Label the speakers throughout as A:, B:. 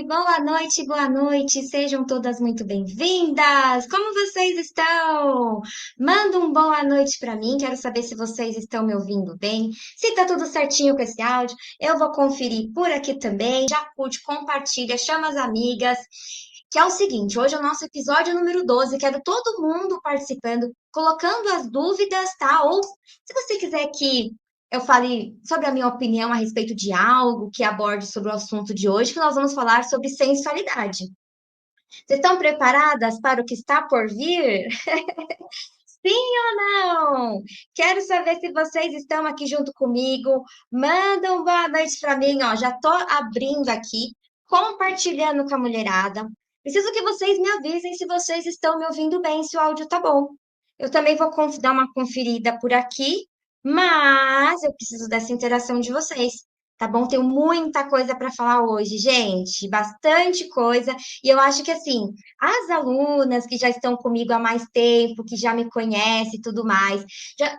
A: boa noite, sejam todas muito bem-vindas. Como vocês estão? Manda um boa noite para mim, quero saber se vocês estão me ouvindo bem, se tá tudo certinho com esse áudio. Eu vou conferir por aqui também. Já curte, compartilha, chama as amigas. Que é o seguinte, hoje é o nosso episódio número 12. Quero todo mundo participando, colocando as dúvidas, tá? Ou se você quiser que eu fale sobre a minha opinião a respeito de algo que aborde sobre o assunto de hoje, que nós vamos falar sobre sensualidade. Vocês estão preparadas para o que está por vir? Sim ou não? Quero saber se vocês estão aqui junto comigo. Manda uma boa noite para mim, ó. Já tô abrindo aqui, compartilhando com a mulherada. Preciso que vocês me avisem se vocês estão me ouvindo bem, se o áudio tá bom. Eu também vou dar uma conferida por aqui, mas eu preciso dessa interação de vocês. Tá bom? Tenho muita coisa para falar hoje, gente, bastante coisa. E eu acho que assim, as alunas que já estão comigo há mais tempo, que já me conhecem e tudo mais,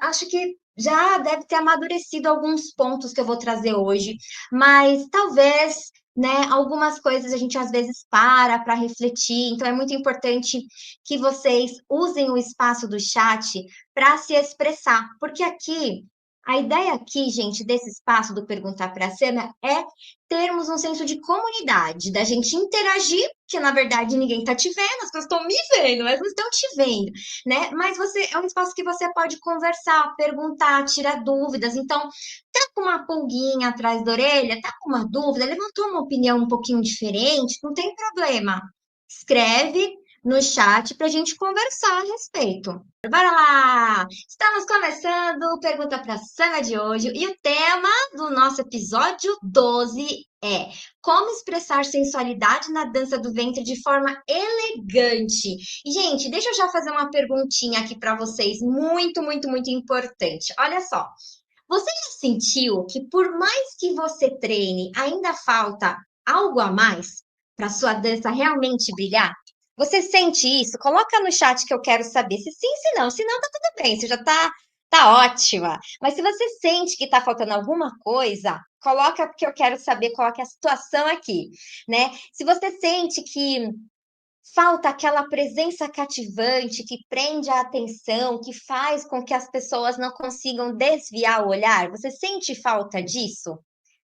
A: acho que já deve ter amadurecido alguns pontos que eu vou trazer hoje, mas talvez, né, algumas coisas a gente às vezes para refletir, então é muito importante que vocês usem o espaço do chat para se expressar, porque aqui a ideia aqui, gente, desse espaço do Perguntar para a Cena é termos um senso de comunidade, da gente interagir, que na verdade ninguém está te vendo, as pessoas estão me vendo, mas não estão te vendo, né? Mas você é um espaço que você pode conversar, perguntar, tirar dúvidas. Então, tá com uma pulguinha atrás da orelha, tá com uma dúvida, levantou uma opinião um pouquinho diferente, não tem problema. Escreve no chat para a gente conversar a respeito. Bora lá! Estamos começando o Pergunta para a Sana de hoje e o tema do nosso episódio 12 é como expressar sensualidade na dança do ventre de forma elegante. E, gente, deixa eu já fazer uma perguntinha aqui para vocês, muito importante. Olha só, você já sentiu que por mais que você treine, ainda falta algo a mais para sua dança realmente brilhar? Você sente isso? Coloca no chat que eu quero saber se sim, se não. Se não, tá tudo bem, você já tá ótima. Mas se você sente que tá faltando alguma coisa, coloca porque eu quero saber qual é a situação aqui, né? Se você sente que falta aquela presença cativante que prende a atenção, que faz com que as pessoas não consigam desviar o olhar. Você sente falta disso?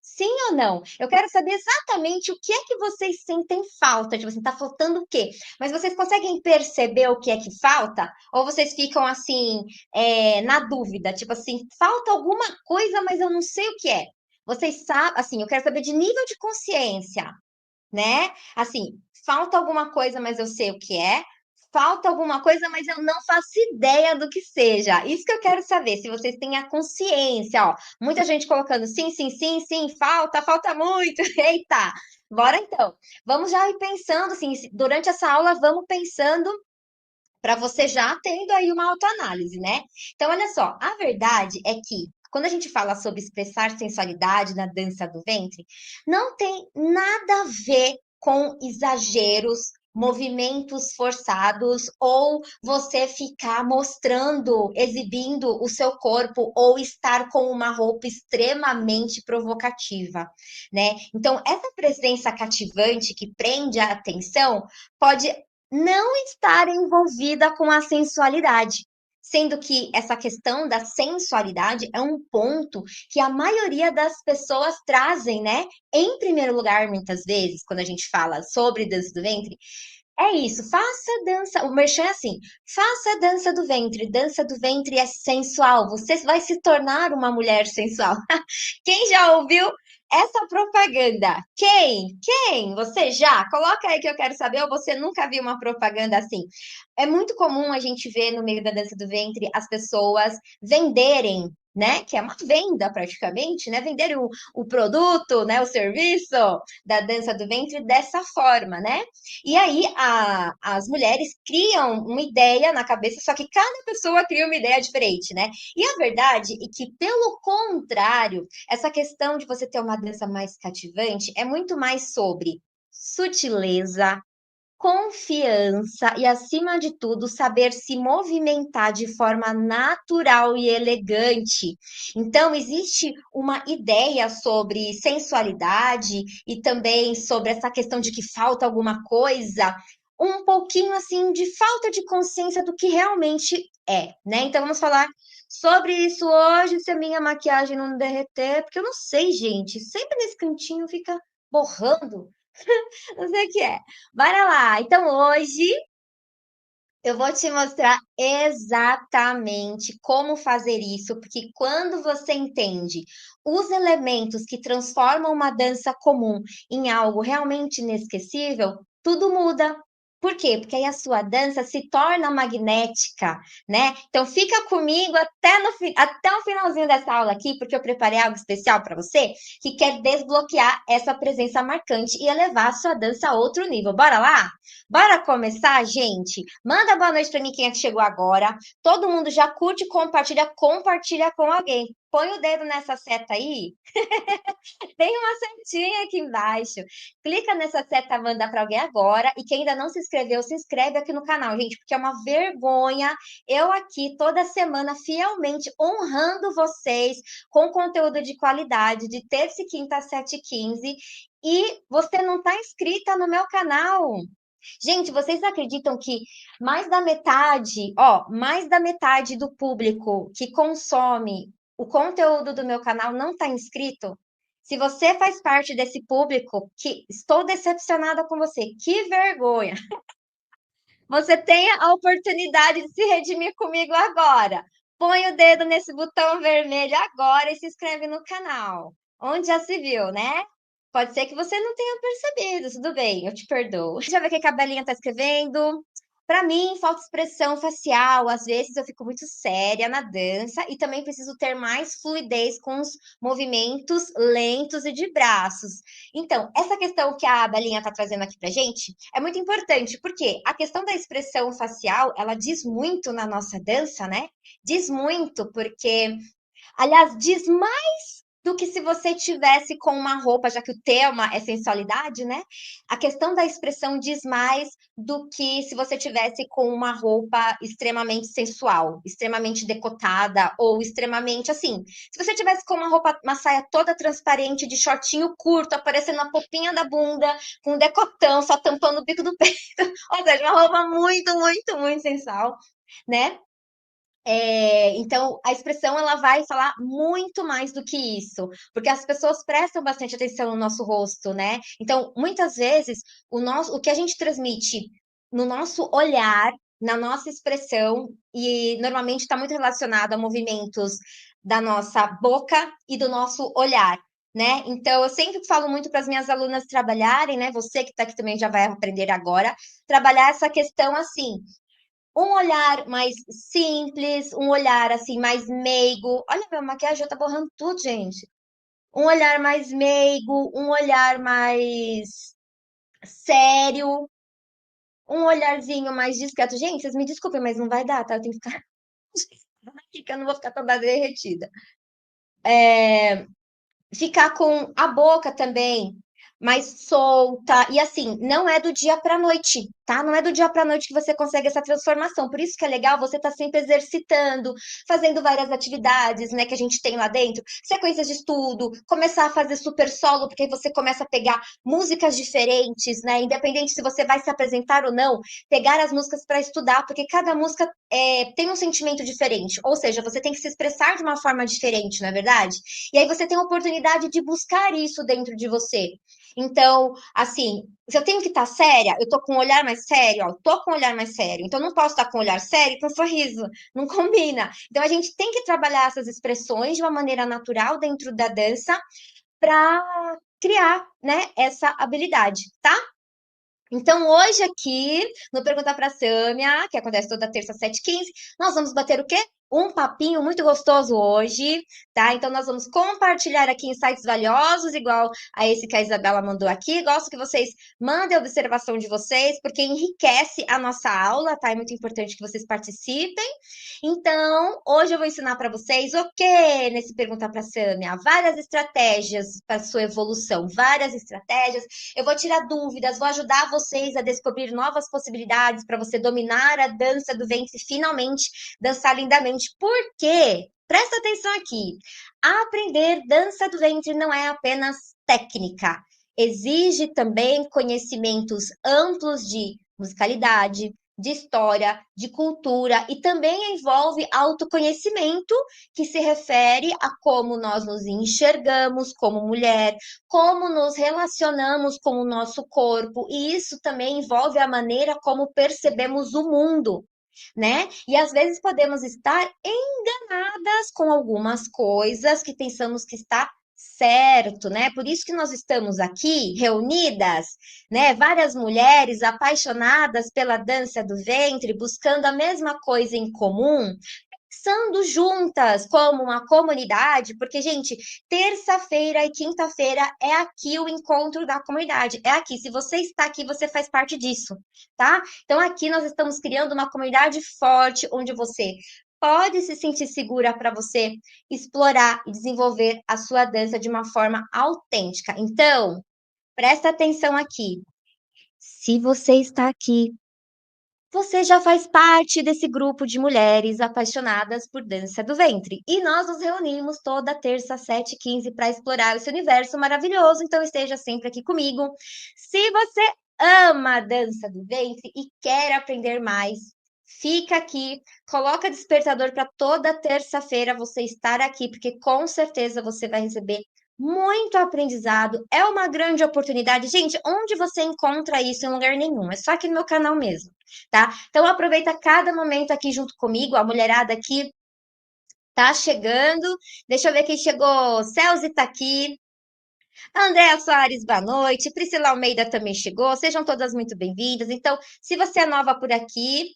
A: Sim ou não? Eu quero saber exatamente o que é que vocês sentem falta. Tipo assim, tá faltando o quê? Mas vocês conseguem perceber o que é que falta? Ou vocês ficam assim, na dúvida? Tipo assim, falta alguma coisa, mas eu não sei o que é. Vocês sabem, assim, eu quero saber de nível de consciência, né? Assim, falta alguma coisa, mas eu sei o que é. Falta alguma coisa, mas eu não faço ideia do que seja. Isso que eu quero saber, se vocês têm a consciência, ó. Muita gente colocando sim, falta muito. Eita! Bora então. Vamos já ir pensando, assim, durante essa aula, vamos pensando para você já tendo aí uma autoanálise, né? Então, olha só, a verdade é que quando a gente fala sobre expressar sensualidade na dança do ventre, não tem nada a ver com exageros, movimentos forçados ou você ficar mostrando, exibindo o seu corpo ou estar com uma roupa extremamente provocativa, né? Então, essa presença cativante que prende a atenção pode não estar envolvida com a sensualidade. Sendo que essa questão da sensualidade é um ponto que a maioria das pessoas trazem, né? Em primeiro lugar, muitas vezes, quando a gente fala sobre dança do ventre, é isso, faça dança. O merchan é assim: faça dança do ventre é sensual, você vai se tornar uma mulher sensual. Quem já ouviu essa propaganda? Quem? Você já? Coloca aí que eu quero saber, ou você nunca viu uma propaganda assim? É muito comum a gente ver no meio da dança do ventre as pessoas venderem, né? Que é uma venda praticamente, né? Venderem o produto, né? O serviço da dança do ventre dessa forma, né? E aí as mulheres criam uma ideia na cabeça, só que cada pessoa cria uma ideia diferente, né? E a verdade é que, pelo contrário, essa questão de você ter uma dança mais cativante é muito mais sobre sutileza, confiança e, acima de tudo, saber se movimentar de forma natural e elegante. Então, existe uma ideia sobre sensualidade e também sobre essa questão de que falta alguma coisa, um pouquinho assim de falta de consciência do que realmente é, né? Então, vamos falar sobre isso hoje, se a minha maquiagem não derreter, porque eu não sei, gente, sempre nesse cantinho fica borrando. Não sei o que é. Bora lá. Então, hoje eu vou te mostrar exatamente como fazer isso, porque quando você entende os elementos que transformam uma dança comum em algo realmente inesquecível, tudo muda. Por quê? Porque aí a sua dança se torna magnética, né? Então fica comigo até o finalzinho dessa aula aqui, porque eu preparei algo especial para você que quer desbloquear essa presença marcante e elevar a sua dança a outro nível. Bora lá? Bora começar, gente? Manda boa noite para mim quem é que chegou agora. Todo mundo já curte, compartilha, compartilha com alguém. Põe o dedo nessa seta aí. Tem uma setinha aqui embaixo. Clica nessa seta, manda para alguém agora. E quem ainda não se inscreveu, se inscreve aqui no canal, gente, porque é uma vergonha eu aqui toda semana fielmente honrando vocês com conteúdo de qualidade, de terça e quinta às 7h15. E você não está inscrita no meu canal. Gente, vocês acreditam que mais da metade do público que consome o conteúdo do meu canal não está inscrito? Se você faz parte desse público, que estou decepcionada com você, que vergonha! Você tem a oportunidade de se redimir comigo agora. Põe o dedo nesse botão vermelho agora e se inscreve no canal. Onde já se viu, né? Pode ser que você não tenha percebido, tudo bem, eu te perdoo. Deixa eu ver o que a Belinha tá escrevendo. Para mim, falta expressão facial. Às vezes eu fico muito séria na dança e também preciso ter mais fluidez com os movimentos lentos e de braços. Então, essa questão que a Belinha está trazendo aqui pra gente é muito importante, porque a questão da expressão facial, ela diz muito na nossa dança, né? Diz muito, porque, aliás, diz mais do que se você tivesse com uma roupa, já que o tema é sensualidade, né? A questão da expressão diz mais do que se você tivesse com uma roupa extremamente sensual, extremamente decotada ou extremamente assim. Se você tivesse com uma roupa, uma saia toda transparente, de shortinho curto, aparecendo a popinha da bunda, com um decotão, só tampando o bico do peito, ou seja, uma roupa muito, muito, muito sensual, né? Então, a expressão ela vai falar muito mais do que isso, porque as pessoas prestam bastante atenção no nosso rosto, né? Então, muitas vezes, o que a gente transmite no nosso olhar, na nossa expressão, e normalmente está muito relacionado a movimentos da nossa boca e do nosso olhar. Né? Então, eu sempre falo muito para as minhas alunas trabalharem, né? Você que está aqui também já vai aprender agora, trabalhar essa questão assim, um olhar mais simples, um olhar assim mais meigo. Olha, minha maquiagem já tá borrando tudo, gente. Um olhar mais meigo, um olhar mais sério, um olharzinho mais discreto. Gente, vocês me desculpem, mas não vai dar, tá? Eu tenho que ficar aqui que eu não vou ficar toda derretida. Ficar com a boca também mais solta e assim, não é do dia para noite, tá? Não é do dia para noite que você consegue essa transformação. Por isso que é legal você estar sempre exercitando, fazendo várias atividades, né, que a gente tem lá dentro, sequências de estudo, começar a fazer super solo, porque aí você começa a pegar músicas diferentes, né? Independente se você vai se apresentar ou não, pegar as músicas para estudar, porque cada música tem um sentimento diferente, ou seja, você tem que se expressar de uma forma diferente, não é verdade? E aí você tem a oportunidade de buscar isso dentro de você. Então, assim, se eu tenho que estar séria, eu tô com um olhar mais sério, ó, tô com um olhar mais sério. Então, não posso estar com um olhar sério e com um sorriso. Não combina. Então, a gente tem que trabalhar essas expressões de uma maneira natural dentro da dança para criar, né, essa habilidade, tá? Então, hoje aqui, no Perguntar para a Sâmia, que acontece toda terça às 7h15, nós vamos bater o quê? um papinho muito gostoso hoje, tá? Então nós vamos compartilhar aqui insights valiosos, igual a esse que a Isabela mandou aqui. Gosto que vocês mandem a observação de vocês, porque enriquece a nossa aula, tá? É muito importante que vocês participem. Então, hoje eu vou ensinar para vocês o quê? Nesse Pergunta para a Sâmia, várias estratégias para sua evolução, várias estratégias. Eu vou tirar dúvidas, vou ajudar vocês a descobrir novas possibilidades para você dominar a dança do ventre e finalmente dançar lindamente. Por quê? Presta atenção aqui. Aprender dança do ventre não é apenas técnica. Exige também conhecimentos amplos de musicalidade, de história, de cultura e também envolve autoconhecimento, que se refere a como nós nos enxergamos como mulher, como nos relacionamos com o nosso corpo, e isso também envolve a maneira como percebemos o mundo, né? E às vezes podemos estar enganadas com algumas coisas que pensamos que está certo, né? Por isso que nós estamos aqui reunidas, né? Várias mulheres apaixonadas pela dança do ventre, buscando a mesma coisa em comum, pensando juntas como uma comunidade, porque, gente, terça-feira e quinta-feira é aqui o encontro da comunidade. É aqui. Se você está aqui, você faz parte disso, tá? Então, aqui nós estamos criando uma comunidade forte, onde você pode se sentir segura para você explorar e desenvolver a sua dança de uma forma autêntica. Então, presta atenção aqui. Se você está aqui, você já faz parte desse grupo de mulheres apaixonadas por dança do ventre. E nós nos reunimos toda terça, 7h15, para explorar esse universo maravilhoso. Então, esteja sempre aqui comigo. Se você ama a dança do ventre e quer aprender mais, fica aqui, coloca despertador para toda terça-feira você estar aqui, porque com certeza você vai receber muito aprendizado. É uma grande oportunidade. Gente, onde você encontra isso? Em lugar nenhum. É só aqui no meu canal mesmo, tá? Então aproveita cada momento aqui junto comigo. A mulherada aqui tá chegando. Deixa eu ver quem chegou. Celzi tá aqui. Andréa Soares, boa noite. Priscila Almeida também chegou. Sejam todas muito bem-vindas. Então, se você é nova por aqui,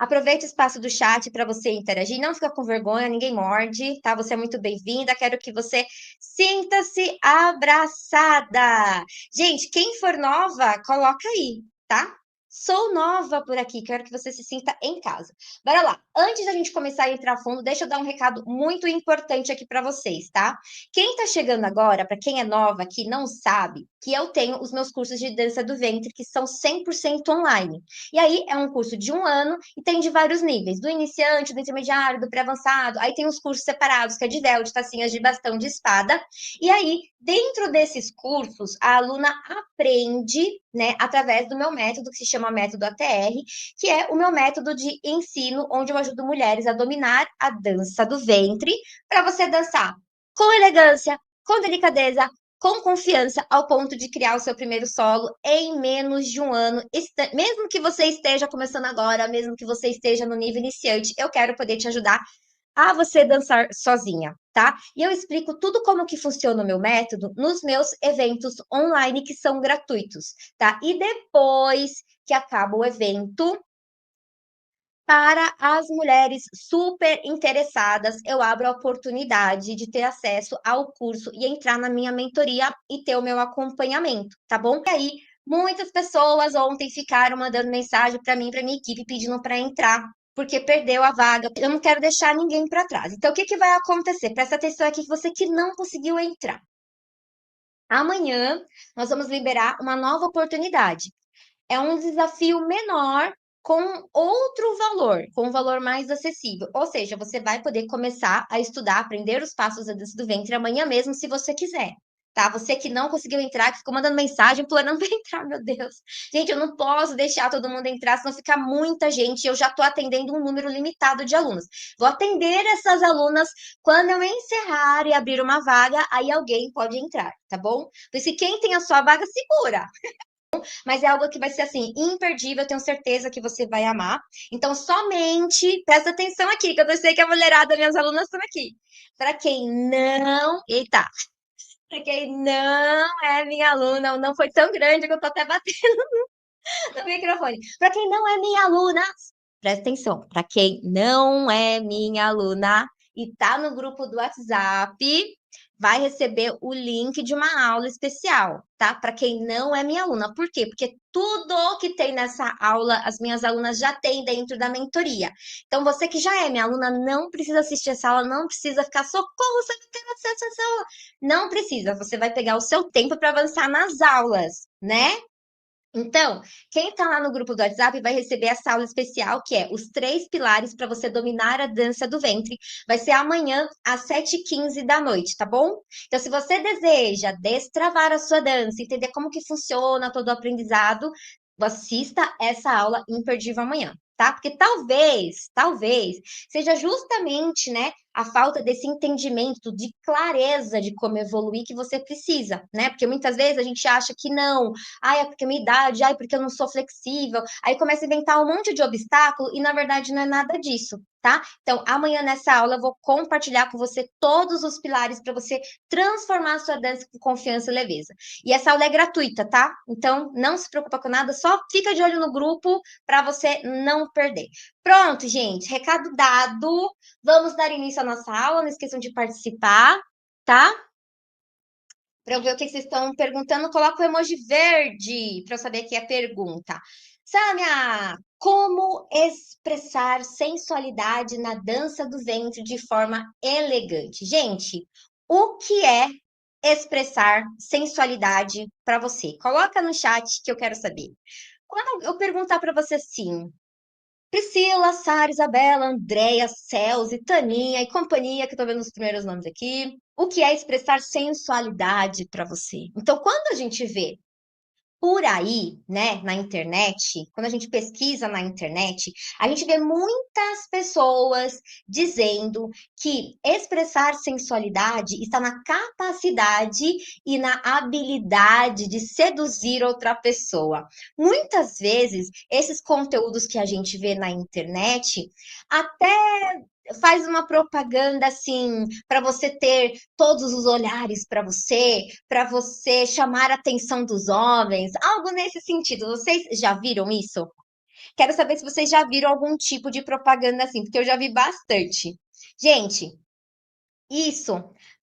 A: aproveita o espaço do chat para você interagir. Não fica com vergonha, ninguém morde, tá? Você é muito bem-vinda. Quero que você sinta-se abraçada. Gente, quem for nova, coloca aí, tá? Sou nova por aqui, quero que você se sinta em casa. Bora lá. Antes da gente começar a entrar a fundo, deixa eu dar um recado muito importante aqui para vocês, tá? Quem tá chegando agora, para quem é nova aqui, não sabe que eu tenho os meus cursos de dança do ventre que são 100% online. E aí é um curso de 1 ano e tem de vários níveis, do iniciante, do intermediário, do pré-avançado. Aí tem os cursos separados, que é de véu, de tacinhas, de bastão, de espada. E aí, dentro desses cursos, a aluna aprende, né, através do meu método, que se chama método ATR, que é o meu método de ensino, onde eu ajudo mulheres a dominar a dança do ventre, para você dançar com elegância, com delicadeza, com confiança, ao ponto de criar o seu primeiro solo em menos de 1 ano. Mesmo que você esteja começando agora, mesmo que você esteja no nível iniciante, eu quero poder te ajudar a você dançar sozinha, tá? E eu explico tudo como que funciona o meu método nos meus eventos online que são gratuitos, tá? E depois que acaba o evento, para as mulheres super interessadas, eu abro a oportunidade de ter acesso ao curso e entrar na minha mentoria e ter o meu acompanhamento, tá bom? E aí, muitas pessoas ontem ficaram mandando mensagem para mim, para minha equipe, pedindo para entrar, porque perdeu a vaga. Eu não quero deixar ninguém para trás. Então, o que que vai acontecer? Presta atenção aqui, você que não conseguiu entrar. Amanhã, nós vamos liberar uma nova oportunidade. É um desafio menor com outro valor, com um valor mais acessível. Ou seja, você vai poder começar a estudar, aprender os passos da dança do ventre amanhã mesmo, se você quiser. Tá? Você que não conseguiu entrar, que ficou mandando mensagem, implorando para entrar, meu Deus. Gente, eu não posso deixar todo mundo entrar, senão fica muita gente. Eu já estou atendendo um número limitado de alunos. Vou atender essas alunas quando eu encerrar e abrir uma vaga, aí alguém pode entrar, tá bom? Por isso, quem tem a sua vaga, segura, mas é algo que vai ser assim, imperdível, eu tenho certeza que você vai amar. Então, somente presta atenção aqui, que eu sei que a mulherada, minhas alunas estão aqui. Para quem não. Eita! Para quem não é minha aluna, não foi tão grande que eu tô até batendo no microfone. Para quem não é minha aluna, presta atenção, para quem não é minha aluna e tá no grupo do WhatsApp, vai receber o link de uma aula especial, tá? Para quem não é minha aluna. Por quê? Porque tudo que tem nessa aula, as minhas alunas já têm dentro da mentoria. Então, você que já é minha aluna, não precisa assistir essa aula, não precisa ficar socorro, você não tem acesso a essa aula. Não precisa, você vai pegar o seu tempo para avançar nas aulas, né? Então, quem está lá no grupo do WhatsApp vai receber essa aula especial, que é os 3 pilares para você dominar a dança do ventre. Vai ser amanhã, às 7h15 da noite, tá bom? Então, se você deseja destravar a sua dança, entender como que funciona todo o aprendizado, assista essa aula imperdível amanhã, tá? Porque talvez, seja justamente, né, a falta desse entendimento, de clareza de como evoluir que você precisa, né? Porque muitas vezes a gente acha que não, ai, é porque é minha idade, ai, porque eu não sou flexível. Aí começa a inventar um monte de obstáculo e na verdade não é nada disso, tá? Então, amanhã nessa aula eu vou compartilhar com você todos os pilares para você transformar a sua dança com confiança e leveza. E essa aula é gratuita, tá? Então, não se preocupa com nada, só fica de olho no grupo para você não perder. Pronto, gente, recado dado. Vamos dar início à nossa aula, não esqueçam de participar, tá? Para eu ver o que vocês estão perguntando, coloca o emoji verde para eu saber que é pergunta. Sâmia, como expressar sensualidade na dança do ventre de forma elegante? Gente, o que é expressar sensualidade para você? Coloca no chat que eu quero saber. Quando eu perguntar para você assim, Priscila, Sara, Isabela, Andréia, Celso, Taninha e companhia, que eu tô vendo os primeiros nomes aqui. O que é expressar sensualidade para você? Então, quando a gente vê por aí, né, na internet, quando a gente pesquisa na internet, a gente vê muitas pessoas dizendo que expressar sensualidade está na capacidade e na habilidade de seduzir outra pessoa. Muitas vezes, esses conteúdos que a gente vê na internet até faz uma propaganda assim para você ter todos os olhares para você chamar a atenção dos homens, algo nesse sentido. Vocês já viram isso? Quero saber se vocês já viram algum tipo de propaganda assim, porque eu já vi bastante. Gente, isso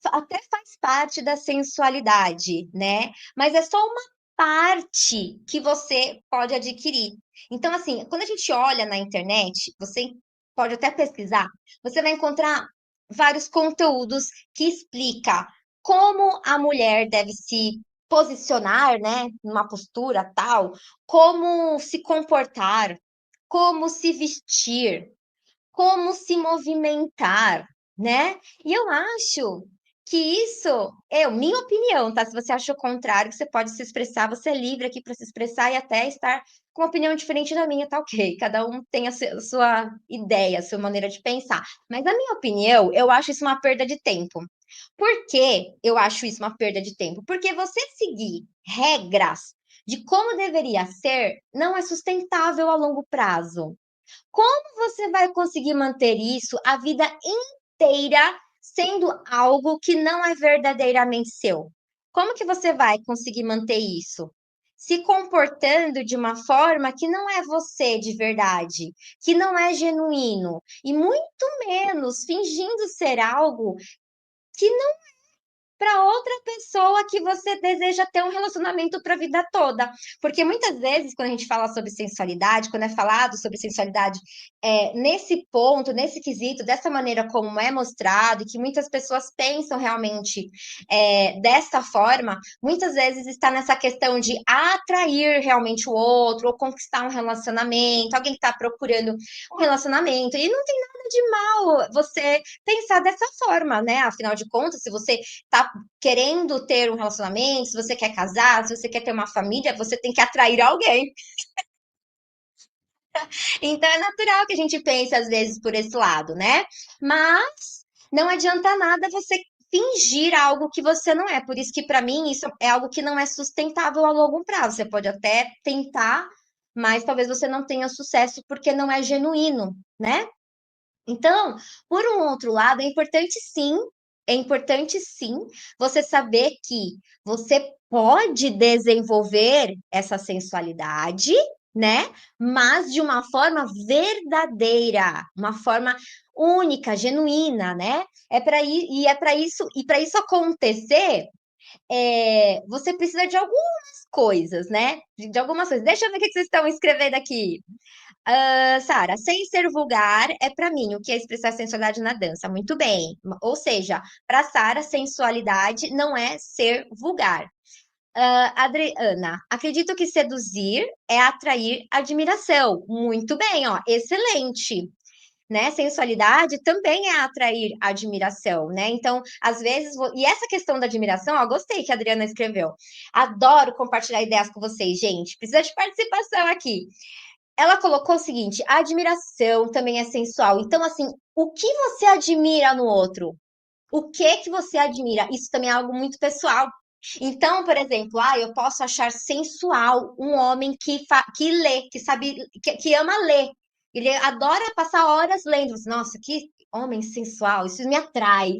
A: até faz parte da sensualidade, né? Mas é só uma parte que você pode adquirir. Então, assim, quando a gente olha na internet, você pode até pesquisar, você vai encontrar vários conteúdos que explica como a mulher deve se posicionar, né, numa postura tal, como se comportar, como se vestir, como se movimentar, né? E eu acho que isso é minha opinião, tá? Se você acha o contrário, que você pode se expressar, você é livre aqui para se expressar e até estar com uma opinião diferente da minha, tá ok? Cada um tem a sua ideia, a sua maneira de pensar. Mas na minha opinião, eu acho isso uma perda de tempo. Por que eu acho isso uma perda de tempo? Porque você seguir regras de como deveria ser não é sustentável a longo prazo. Como você vai conseguir manter isso a vida inteira sendo algo que não é verdadeiramente seu? Como que você vai conseguir manter isso? Se comportando de uma forma que não é você de verdade, que não é genuíno, e muito menos fingindo ser algo que para outra pessoa que você deseja ter um relacionamento para a vida toda. Porque muitas vezes, quando a gente fala sobre sensualidade, quando é falado sobre sensualidade, nesse ponto, nesse quesito, dessa maneira como é mostrado, e que muitas pessoas pensam realmente dessa forma, muitas vezes está nessa questão de atrair realmente o outro, ou conquistar um relacionamento, alguém que está procurando um relacionamento, e não tem nada de mal você pensar dessa forma, né? Afinal de contas, se você está querendo ter um relacionamento, se você quer casar, se você quer ter uma família, você tem que atrair alguém. Então é natural que a gente pense às vezes por esse lado, né? Mas não adianta nada você fingir algo que você não é. Por isso que para mim isso é algo que não é sustentável a longo prazo. Você pode até tentar, mas talvez você não tenha sucesso porque não é genuíno, né? Então, por um outro lado, é importante sim você saber que você pode desenvolver essa sensualidade, né? Mas de uma forma verdadeira, uma forma única, genuína, né? E para isso acontecer, você precisa de algumas coisas, né? De algumas coisas. Deixa eu ver o que vocês estão escrevendo aqui. Sara, sem ser vulgar é para mim o que é expressar sensualidade na dança. Muito bem. Ou seja, para Sara, sensualidade não é ser vulgar. Adriana, acredito que seduzir é atrair admiração. Muito bem, ó, excelente. Né? Sensualidade também é atrair admiração, né? Então, às vezes, e essa questão da admiração, ó, gostei que a Adriana escreveu. Adoro compartilhar ideias com vocês, gente. Precisa de participação aqui. Ela colocou o seguinte: a admiração também é sensual. Então, assim, o que você admira no outro? O que você admira? Isso também é algo muito pessoal. Então, por exemplo, eu posso achar sensual um homem que lê, que sabe, que ama ler. Ele adora passar horas lendo. Nossa, que homem sensual, isso me atrai.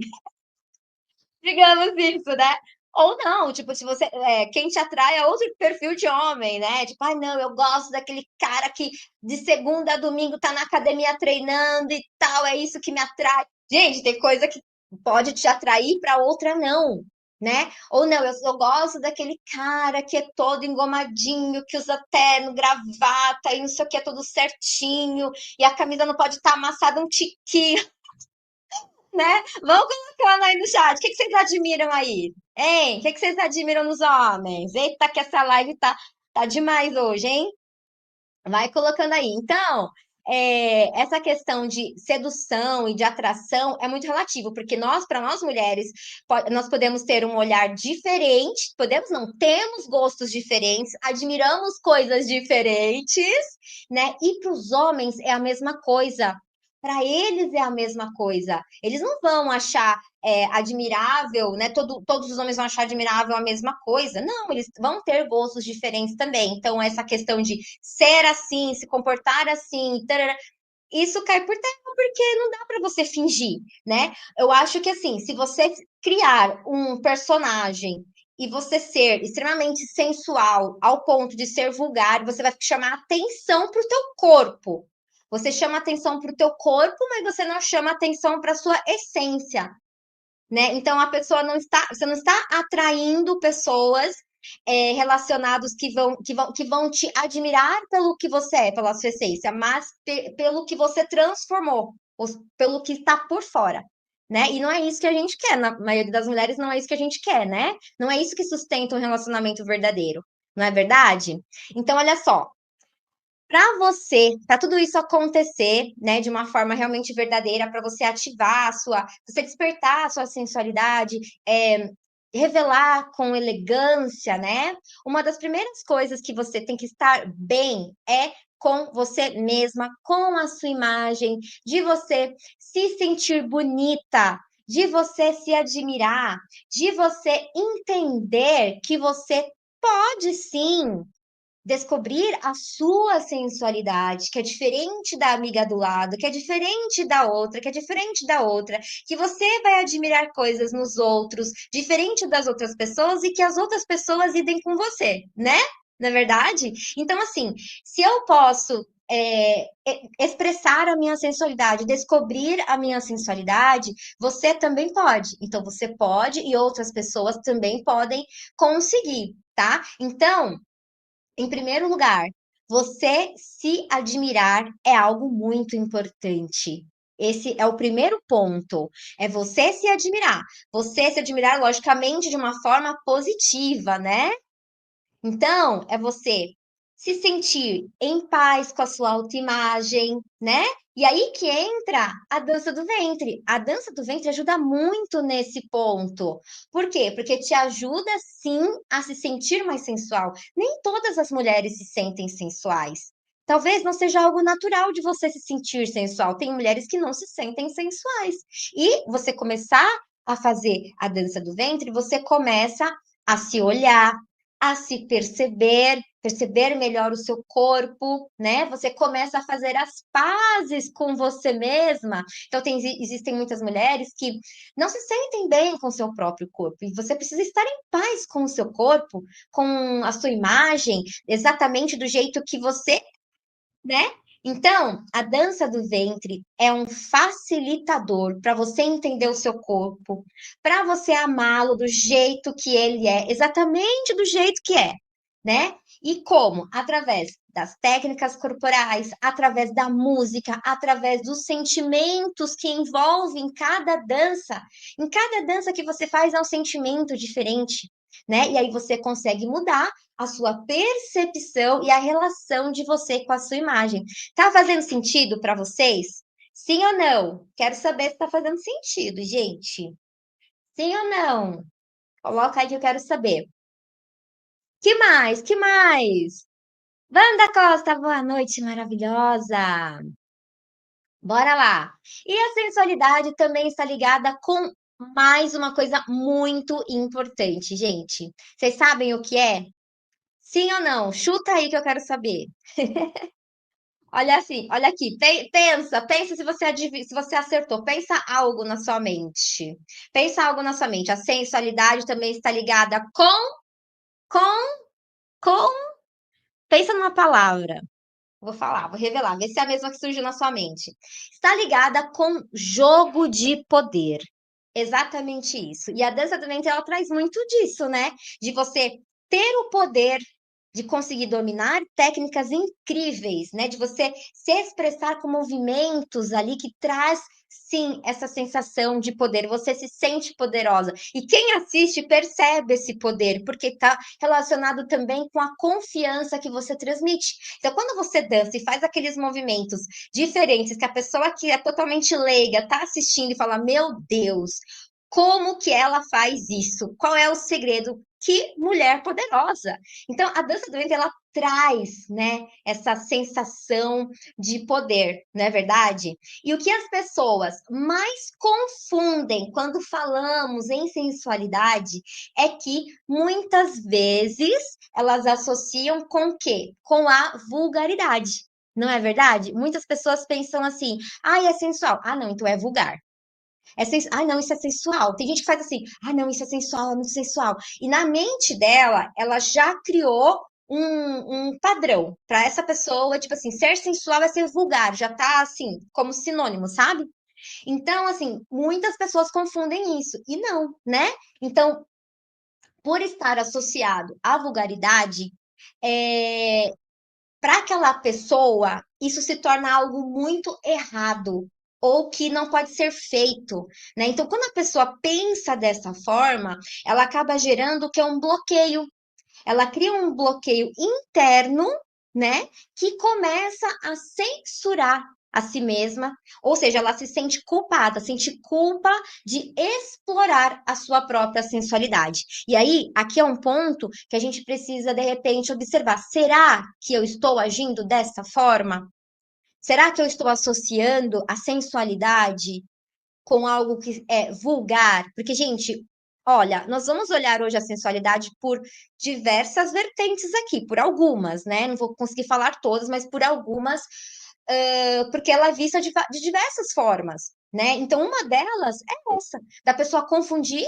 A: Digamos isso, né? Ou não, tipo, se você, quem te atrai é outro perfil de homem, né? Tipo, ai, não, eu gosto daquele cara que de segunda a domingo tá na academia treinando e tal, é isso que me atrai. Gente, tem coisa que pode te atrair para outra não, né? Ou não, eu gosto daquele cara que é todo engomadinho, que usa terno, gravata e não sei o que, é todo certinho, e a camisa não pode estar amassada um tiquinho, né? Vão colocando aí no chat. O que vocês admiram aí? Hein? O que vocês admiram nos homens? Eita, que essa live tá demais hoje, hein? Vai colocando aí. Então, essa questão de sedução e de atração é muito relativo, porque para nós mulheres, nós podemos ter um olhar diferente, podemos não, temos gostos diferentes, admiramos coisas diferentes, né? E para os homens é a mesma coisa. Para eles é a mesma coisa. Eles não vão achar admirável, né? Todos os homens vão achar admirável a mesma coisa. Não, eles vão ter gostos diferentes também. Então, essa questão de ser assim, se comportar assim, tarará, isso cai por terra porque não dá para você fingir, né? Eu acho que assim, se você criar um personagem e você ser extremamente sensual ao ponto de ser vulgar, você vai chamar atenção para o teu corpo. Você chama atenção para o teu corpo, mas você não chama atenção para a sua essência, né? Então a pessoa você não está atraindo pessoas relacionados que vão te admirar pelo que você é, pela sua essência, mas pelo que você transformou, pelo que está por fora. Né? E não é isso que a gente quer, na maioria das mulheres não é isso que a gente quer, né? Não é isso que sustenta um relacionamento verdadeiro, não é verdade? Então, olha só, para tudo isso acontecer, né, de uma forma realmente verdadeira, para você ativar você despertar a sua sensualidade, revelar com elegância, né? Uma das primeiras coisas que você tem que estar bem é com você mesma, com a sua imagem, de você se sentir bonita, de você se admirar, de você entender que você pode sim descobrir a sua sensualidade, que é diferente da amiga do lado, que é diferente da outra, que é diferente da outra, que você vai admirar coisas nos outros, diferente das outras pessoas e que as outras pessoas idem com você, né? Na verdade? Então, assim, se eu posso expressar a minha sensualidade, descobrir a minha sensualidade, você também pode. Então, você pode e outras pessoas também podem conseguir, tá? Então, em primeiro lugar, você se admirar é algo muito importante. Esse é o primeiro ponto. É você se admirar. Você se admirar, logicamente, de uma forma positiva, né? Então, é você se sentir em paz com a sua autoimagem, né? E aí que entra a dança do ventre. A dança do ventre ajuda muito nesse ponto. Por quê? Porque te ajuda sim a se sentir mais sensual. Nem todas as mulheres se sentem sensuais. Talvez não seja algo natural de você se sentir sensual. Tem mulheres que não se sentem sensuais. E você começar a fazer a dança do ventre, você começa a se olhar, a se perceber, perceber melhor o seu corpo, né? Você começa a fazer as pazes com você mesma. Então, existem muitas mulheres que não se sentem bem com o seu próprio corpo, e você precisa estar em paz com o seu corpo, com a sua imagem, exatamente do jeito que você, né? Então, a dança do ventre é um facilitador para você entender o seu corpo, para você amá-lo do jeito que ele é, exatamente do jeito que é, né? E como? Através das técnicas corporais, através da música, através dos sentimentos que envolvem cada dança. Em cada dança que você faz há um sentimento diferente, né? E aí você consegue mudar a sua percepção e a relação de você com a sua imagem. Tá fazendo sentido para vocês? Sim ou não? Quero saber se tá fazendo sentido, gente. Sim ou não? Coloca aí que eu quero saber. Que mais? Que mais? Wanda Costa, boa noite, maravilhosa. Bora lá. E a sensualidade também está ligada com mais uma coisa muito importante, gente. Vocês sabem o que é? Sim ou não? Chuta aí que eu quero saber. Olha assim, olha aqui, pensa se você se você acertou, pensa algo na sua mente. Pensa algo na sua mente. A sensualidade também está ligada com, com. Pensa numa palavra. Vou falar, vou revelar, ver se é a mesma que surgiu na sua mente. Está ligada com jogo de poder. Exatamente isso. E a dança do ventre, ela traz muito disso, né? De você ter o poder de conseguir dominar técnicas incríveis, né? De você se expressar com movimentos ali que traz, sim, essa sensação de poder. Você se sente poderosa. E quem assiste percebe esse poder, porque está relacionado também com a confiança que você transmite. Então, quando você dança e faz aqueles movimentos diferentes, que a pessoa que é totalmente leiga está assistindo e fala: Meu Deus, como que ela faz isso? Qual é o segredo? Que mulher poderosa! Então, a dança do ventre, ela traz, né, essa sensação de poder, não é verdade? E o que as pessoas mais confundem quando falamos em sensualidade é que muitas vezes elas associam com o quê? Com a vulgaridade. Não é verdade? Muitas pessoas pensam assim: ah, é sensual. Ah, não, então é vulgar. Ah, não, isso é sensual. Tem gente que faz assim, ah, não, isso é sensual, é muito sensual. E na mente dela, ela já criou um padrão para essa pessoa, tipo assim, ser sensual é ser vulgar, já tá assim, como sinônimo, sabe? Então, assim, muitas pessoas confundem isso. E não, né? Então, por estar associado à vulgaridade, para aquela pessoa, isso se torna algo muito errado ou que não pode ser feito, né? Então, quando a pessoa pensa dessa forma, ela acaba gerando o que é um bloqueio. Ela cria um bloqueio interno, né? Que começa a censurar a si mesma, ou seja, ela se sente culpada, sente culpa de explorar a sua própria sensualidade. E aí, aqui é um ponto que a gente precisa, de repente, observar: será que eu estou agindo dessa forma? Será que eu estou associando a sensualidade com algo que é vulgar? Porque, gente, olha, nós vamos olhar hoje a sensualidade por diversas vertentes aqui, por algumas, né? Não vou conseguir falar todas, mas por algumas, porque ela é vista de diversas formas, né? Então, uma delas é essa, da pessoa confundir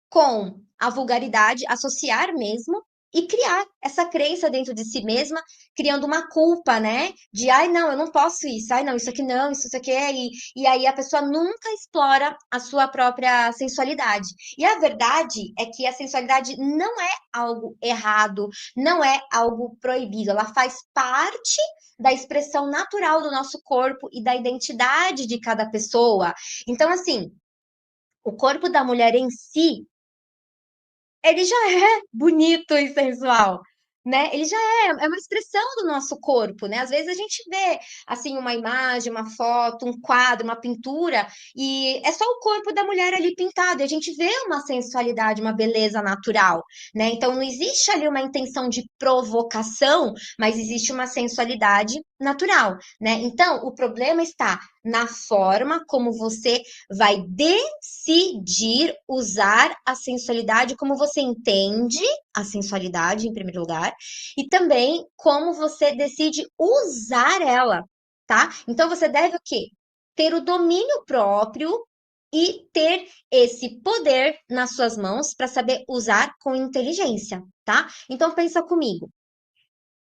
A: com a vulgaridade, associar mesmo e criar essa crença dentro de si mesma, criando uma culpa, né? De, ai, não, eu não posso isso, ai, não, isso aqui não, isso aqui é. E aí a pessoa nunca explora a sua própria sensualidade. E a verdade é que a sensualidade não é algo errado, não é algo proibido, ela faz parte da expressão natural do nosso corpo e da identidade de cada pessoa. Então, assim, o corpo da mulher em si, ele já é bonito e sensual, né? Ele já é uma expressão do nosso corpo, né? Às vezes a gente vê, assim, uma imagem, uma foto, um quadro, uma pintura, e é só o corpo da mulher ali pintado, e a gente vê uma sensualidade, uma beleza natural, né? Então não existe ali uma intenção de provocação, mas existe uma sensualidade natural, né? Então, o problema está na forma como você vai decidir usar a sensualidade, como você entende a sensualidade, em primeiro lugar, e também como você decide usar ela, tá? Então, você deve o quê? Ter o domínio próprio e ter esse poder nas suas mãos para saber usar com inteligência, tá? Então, pensa comigo.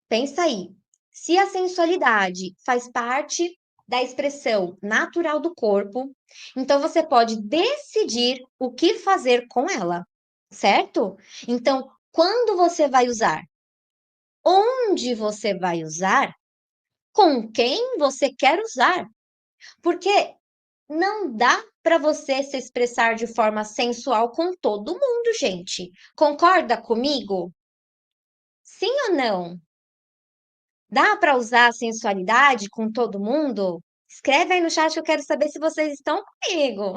A: Pensa aí, se a sensualidade faz parte da expressão natural do corpo, então você pode decidir o que fazer com ela, certo? Então, quando você vai usar, onde você vai usar, com quem você quer usar, porque não dá para você se expressar de forma sensual com todo mundo, gente. Concorda comigo? Sim ou não? Dá para usar a sensualidade com todo mundo? Escreve aí no chat que eu quero saber se vocês estão comigo.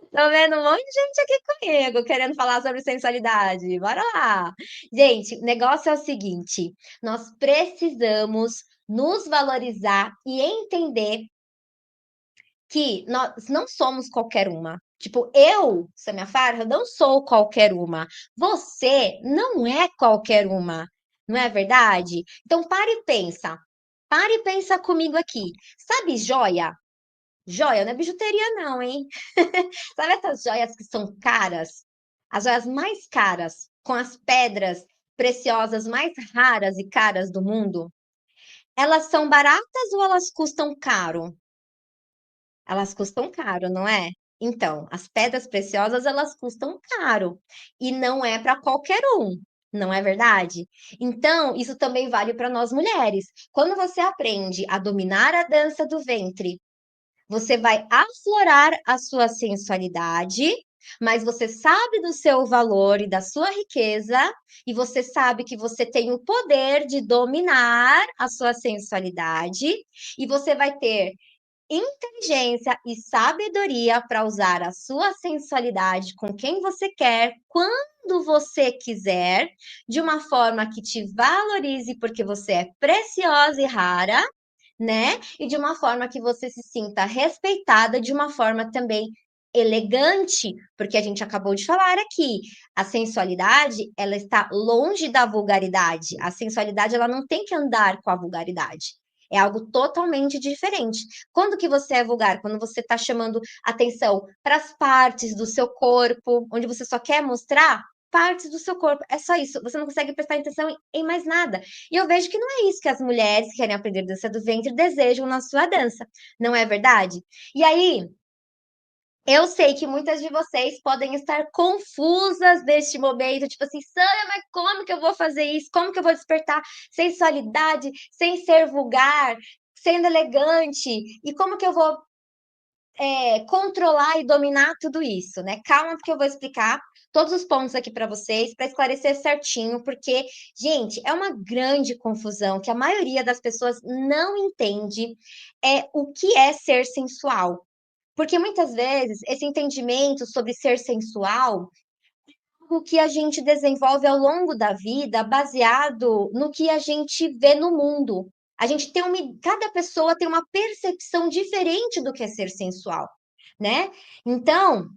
A: Tô vendo um monte de gente aqui comigo, querendo falar sobre sensualidade. Bora lá. Gente, o negócio é o seguinte: nós precisamos nos valorizar e entender que nós não somos qualquer uma. Tipo, eu, Samia Farha, não sou qualquer uma. Você não é qualquer uma. Não é verdade? Então, pare e pensa. Pare e pensa comigo aqui. Sabe joia? Joia não é bijuteria, não, hein? Sabe essas joias que são caras? As joias mais caras, com as pedras preciosas mais raras e caras do mundo? Elas são baratas ou elas custam caro? Elas custam caro, não é? Então, as pedras preciosas, elas custam caro. E não é para qualquer um, não é verdade? Então, isso também vale para nós mulheres. Quando você aprende a dominar a dança do ventre, você vai aflorar a sua sensualidade, mas você sabe do seu valor e da sua riqueza, e você sabe que você tem o poder de dominar a sua sensualidade, e você vai ter inteligência e sabedoria para usar a sua sensualidade com quem você quer, quando você quiser, de uma forma que te valorize, porque você é preciosa e rara, né? E de uma forma que você se sinta respeitada, de uma forma também elegante, porque a gente acabou de falar aqui, a sensualidade, ela está longe da vulgaridade. A sensualidade, ela não tem que andar com a vulgaridade. É algo totalmente diferente. Quando que você é vulgar? Quando você está chamando atenção para as partes do seu corpo, onde você só quer mostrar partes do seu corpo. É só isso. Você não consegue prestar atenção em mais nada. E eu vejo que não é isso que as mulheres que querem aprender dança do ventre desejam na sua dança. Não é verdade? E aí, eu sei que muitas de vocês podem estar confusas neste momento, tipo assim, Sânia, mas como que eu vou fazer isso? Como que eu vou despertar sensualidade sem ser vulgar, sendo elegante? E como que eu vou controlar e dominar tudo isso, né? Calma, porque eu vou explicar todos os pontos aqui para vocês, para esclarecer certinho, porque, gente, é uma grande confusão que a maioria das pessoas não entende o que é ser sensual. Porque muitas vezes esse entendimento sobre ser sensual o que a gente desenvolve ao longo da vida, baseado no que a gente vê no mundo. A gente tem cada pessoa tem uma percepção diferente do que é ser sensual, né? Então,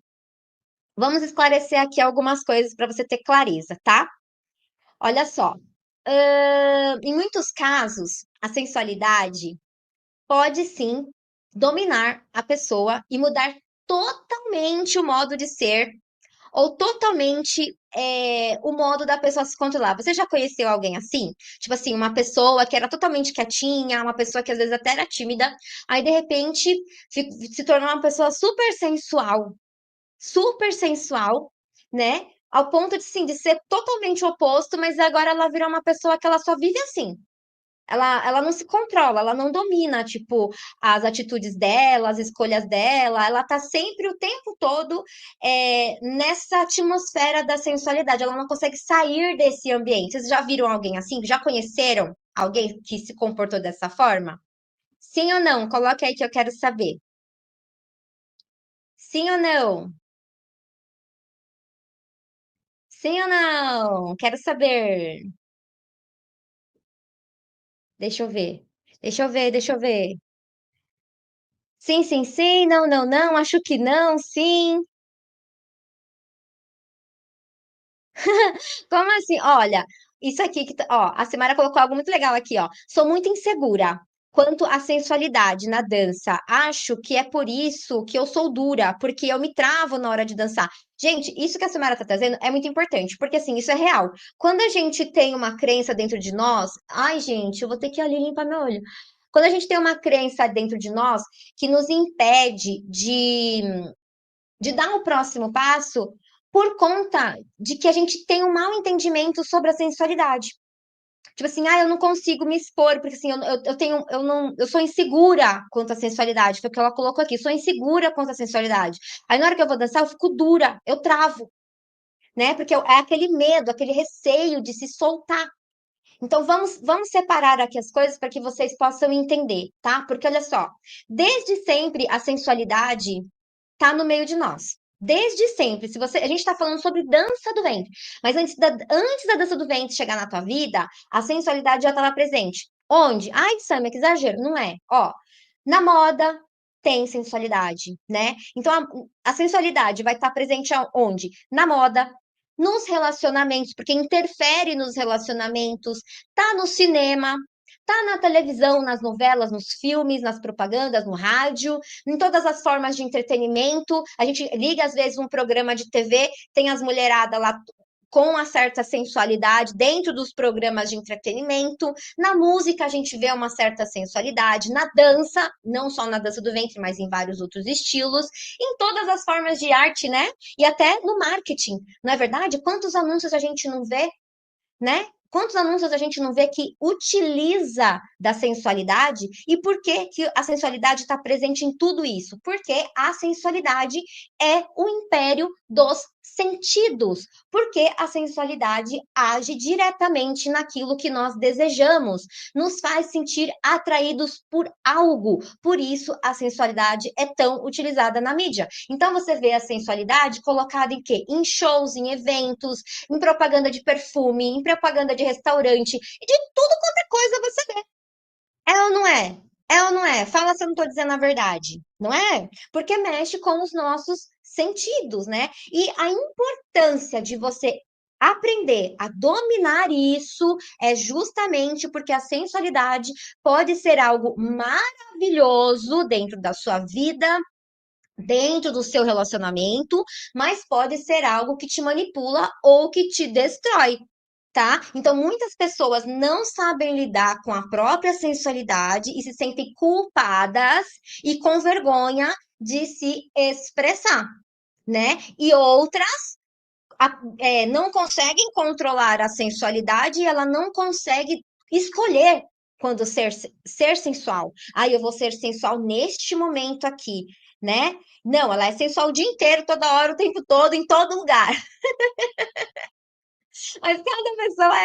A: vamos esclarecer aqui algumas coisas para você ter clareza, tá? Olha só, em muitos casos, a sensualidade pode sim dominar a pessoa e mudar totalmente o modo de ser ou totalmente o modo da pessoa se controlar. Você já conheceu alguém assim? Tipo assim, uma pessoa que era totalmente quietinha, uma pessoa que às vezes até era tímida, aí de repente se tornou uma pessoa super sensual, né? Ao ponto de, sim, de ser totalmente o oposto, mas agora ela virou uma pessoa que ela só vive assim. Ela não se controla, ela não domina, tipo, as atitudes dela, as escolhas dela, ela tá sempre o tempo todo nessa atmosfera da sensualidade, ela não consegue sair desse ambiente. Vocês já viram alguém assim? Já conheceram alguém que se comportou dessa forma? Sim ou não? Coloque aí que eu quero saber. Sim ou não? Sim ou não? Quero saber. Deixa eu ver. Deixa eu ver. Sim, sim, sim, não, não, não, acho que não, sim. Como assim? Olha, isso aqui ó, a Samara colocou algo muito legal aqui, ó. Sou muito insegura quanto à sensualidade na dança. Acho que é por isso que eu sou dura, porque eu me travo na hora de dançar. Gente, isso que a Samara tá trazendo é muito importante, porque assim, isso é real. Quando a gente tem uma crença dentro de nós, ai, gente, eu vou ter que ir ali limpar meu olho. Quando a gente tem uma crença dentro de nós que nos impede de dar o próximo passo por conta de que a gente tem um mau entendimento sobre a sensualidade. Tipo assim, ah, eu não consigo me expor, porque assim, eu tenho, eu não, eu sou insegura quanto à sensualidade, foi o que ela colocou aqui, sou insegura quanto à sensualidade. Aí na hora que eu vou dançar, eu fico dura, eu travo, né? Porque é aquele medo, aquele receio de se soltar. Então vamos separar aqui as coisas para que vocês possam entender, tá? Porque olha só, desde sempre a sensualidade tá no meio de nós. Desde sempre. Se você, a gente está falando sobre dança do ventre, mas antes da dança do ventre chegar na tua vida, a sensualidade já estava presente. Onde? Ai, Samia, que exagero. Não é. Ó, na moda tem sensualidade, né? Então a sensualidade vai estar presente onde? Na moda, nos relacionamentos, porque interfere nos relacionamentos, tá no cinema, tá na televisão, nas novelas, nos filmes, nas propagandas, no rádio, em todas as formas de entretenimento. A gente liga, às vezes, um programa de TV, tem as mulheradas lá com uma certa sensualidade dentro dos programas de entretenimento. Na música, a gente vê uma certa sensualidade. Na dança, não só na dança do ventre, mas em vários outros estilos. Em todas as formas de arte, né? E até no marketing, não é verdade? Quantos anúncios a gente não vê, né? Quantos anúncios a gente não vê que utiliza da sensualidade e por que, que a sensualidade está presente em tudo isso? Porque a sensualidade é o império dos sentidos, porque a sensualidade age diretamente naquilo que nós desejamos, nos faz sentir atraídos por algo. Por isso a sensualidade é tão utilizada na mídia. Então você vê a sensualidade colocada em quê? Em shows, em eventos, em propaganda de perfume, em propaganda de restaurante, e de tudo quanto é coisa você vê. É ou não é? É ou não é? Fala se eu não estou dizendo a verdade, não é? Porque mexe com os nossos sentidos, né? E a importância de você aprender a dominar isso é justamente porque a sensualidade pode ser algo maravilhoso dentro da sua vida, dentro do seu relacionamento, mas pode ser algo que te manipula ou que te destrói, tá? Então, muitas pessoas não sabem lidar com a própria sensualidade e se sentem culpadas e com vergonha de se expressar, né? E outras não conseguem controlar a sensualidade e ela não consegue escolher quando ser sensual. Ah, eu vou ser sensual neste momento aqui, né? Não, ela é sensual o dia inteiro, toda hora, o tempo todo, em todo lugar. Mas cada pessoa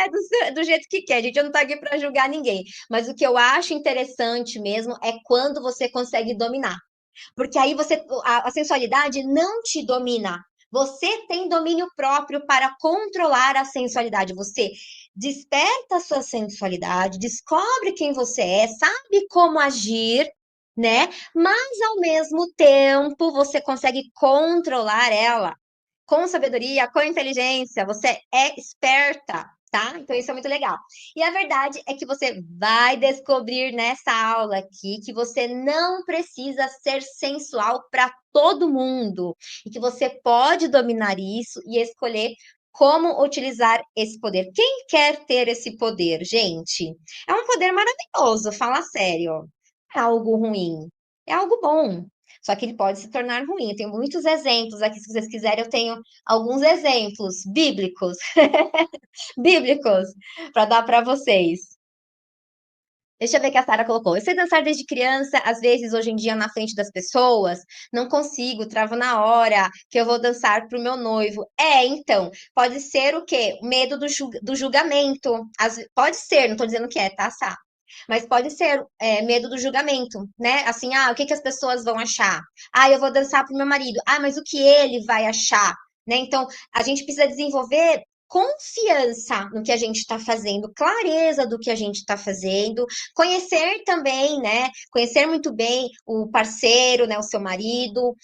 A: é do jeito que quer. Gente, eu não tô aqui para julgar ninguém. Mas o que eu acho interessante mesmo é quando você consegue dominar. Porque aí a sensualidade não te domina. Você tem domínio próprio para controlar a sensualidade. Você desperta a sua sensualidade, descobre quem você é, sabe como agir, né? Mas ao mesmo tempo você consegue controlar ela com sabedoria, com inteligência, você é esperta, tá? Então isso é muito legal. E a verdade é que você vai descobrir nessa aula aqui que você não precisa ser sensual para todo mundo e que você pode dominar isso e escolher como utilizar esse poder. Quem quer ter esse poder, gente? É um poder maravilhoso, fala sério. É algo ruim, é algo bom. Só que ele pode se tornar ruim. Eu tenho muitos exemplos aqui, se vocês quiserem, eu tenho alguns exemplos bíblicos, bíblicos, para dar para vocês. Deixa eu ver o que a Sara colocou. Eu sei dançar desde criança, às vezes hoje em dia na frente das pessoas, não consigo, travo na hora que eu vou dançar pro meu noivo. Então, pode ser o quê? Medo do julgamento. Pode ser, não tô dizendo que é, tá, Sá? Mas pode ser medo do julgamento, né? Assim, o que que as pessoas vão achar? Ah, eu vou dançar pro meu marido. Ah, mas o que ele vai achar? Né? Então, a gente precisa desenvolver confiança no que a gente está fazendo, clareza do que a gente está fazendo, conhecer também, né? Conhecer muito bem o parceiro, né? O seu marido,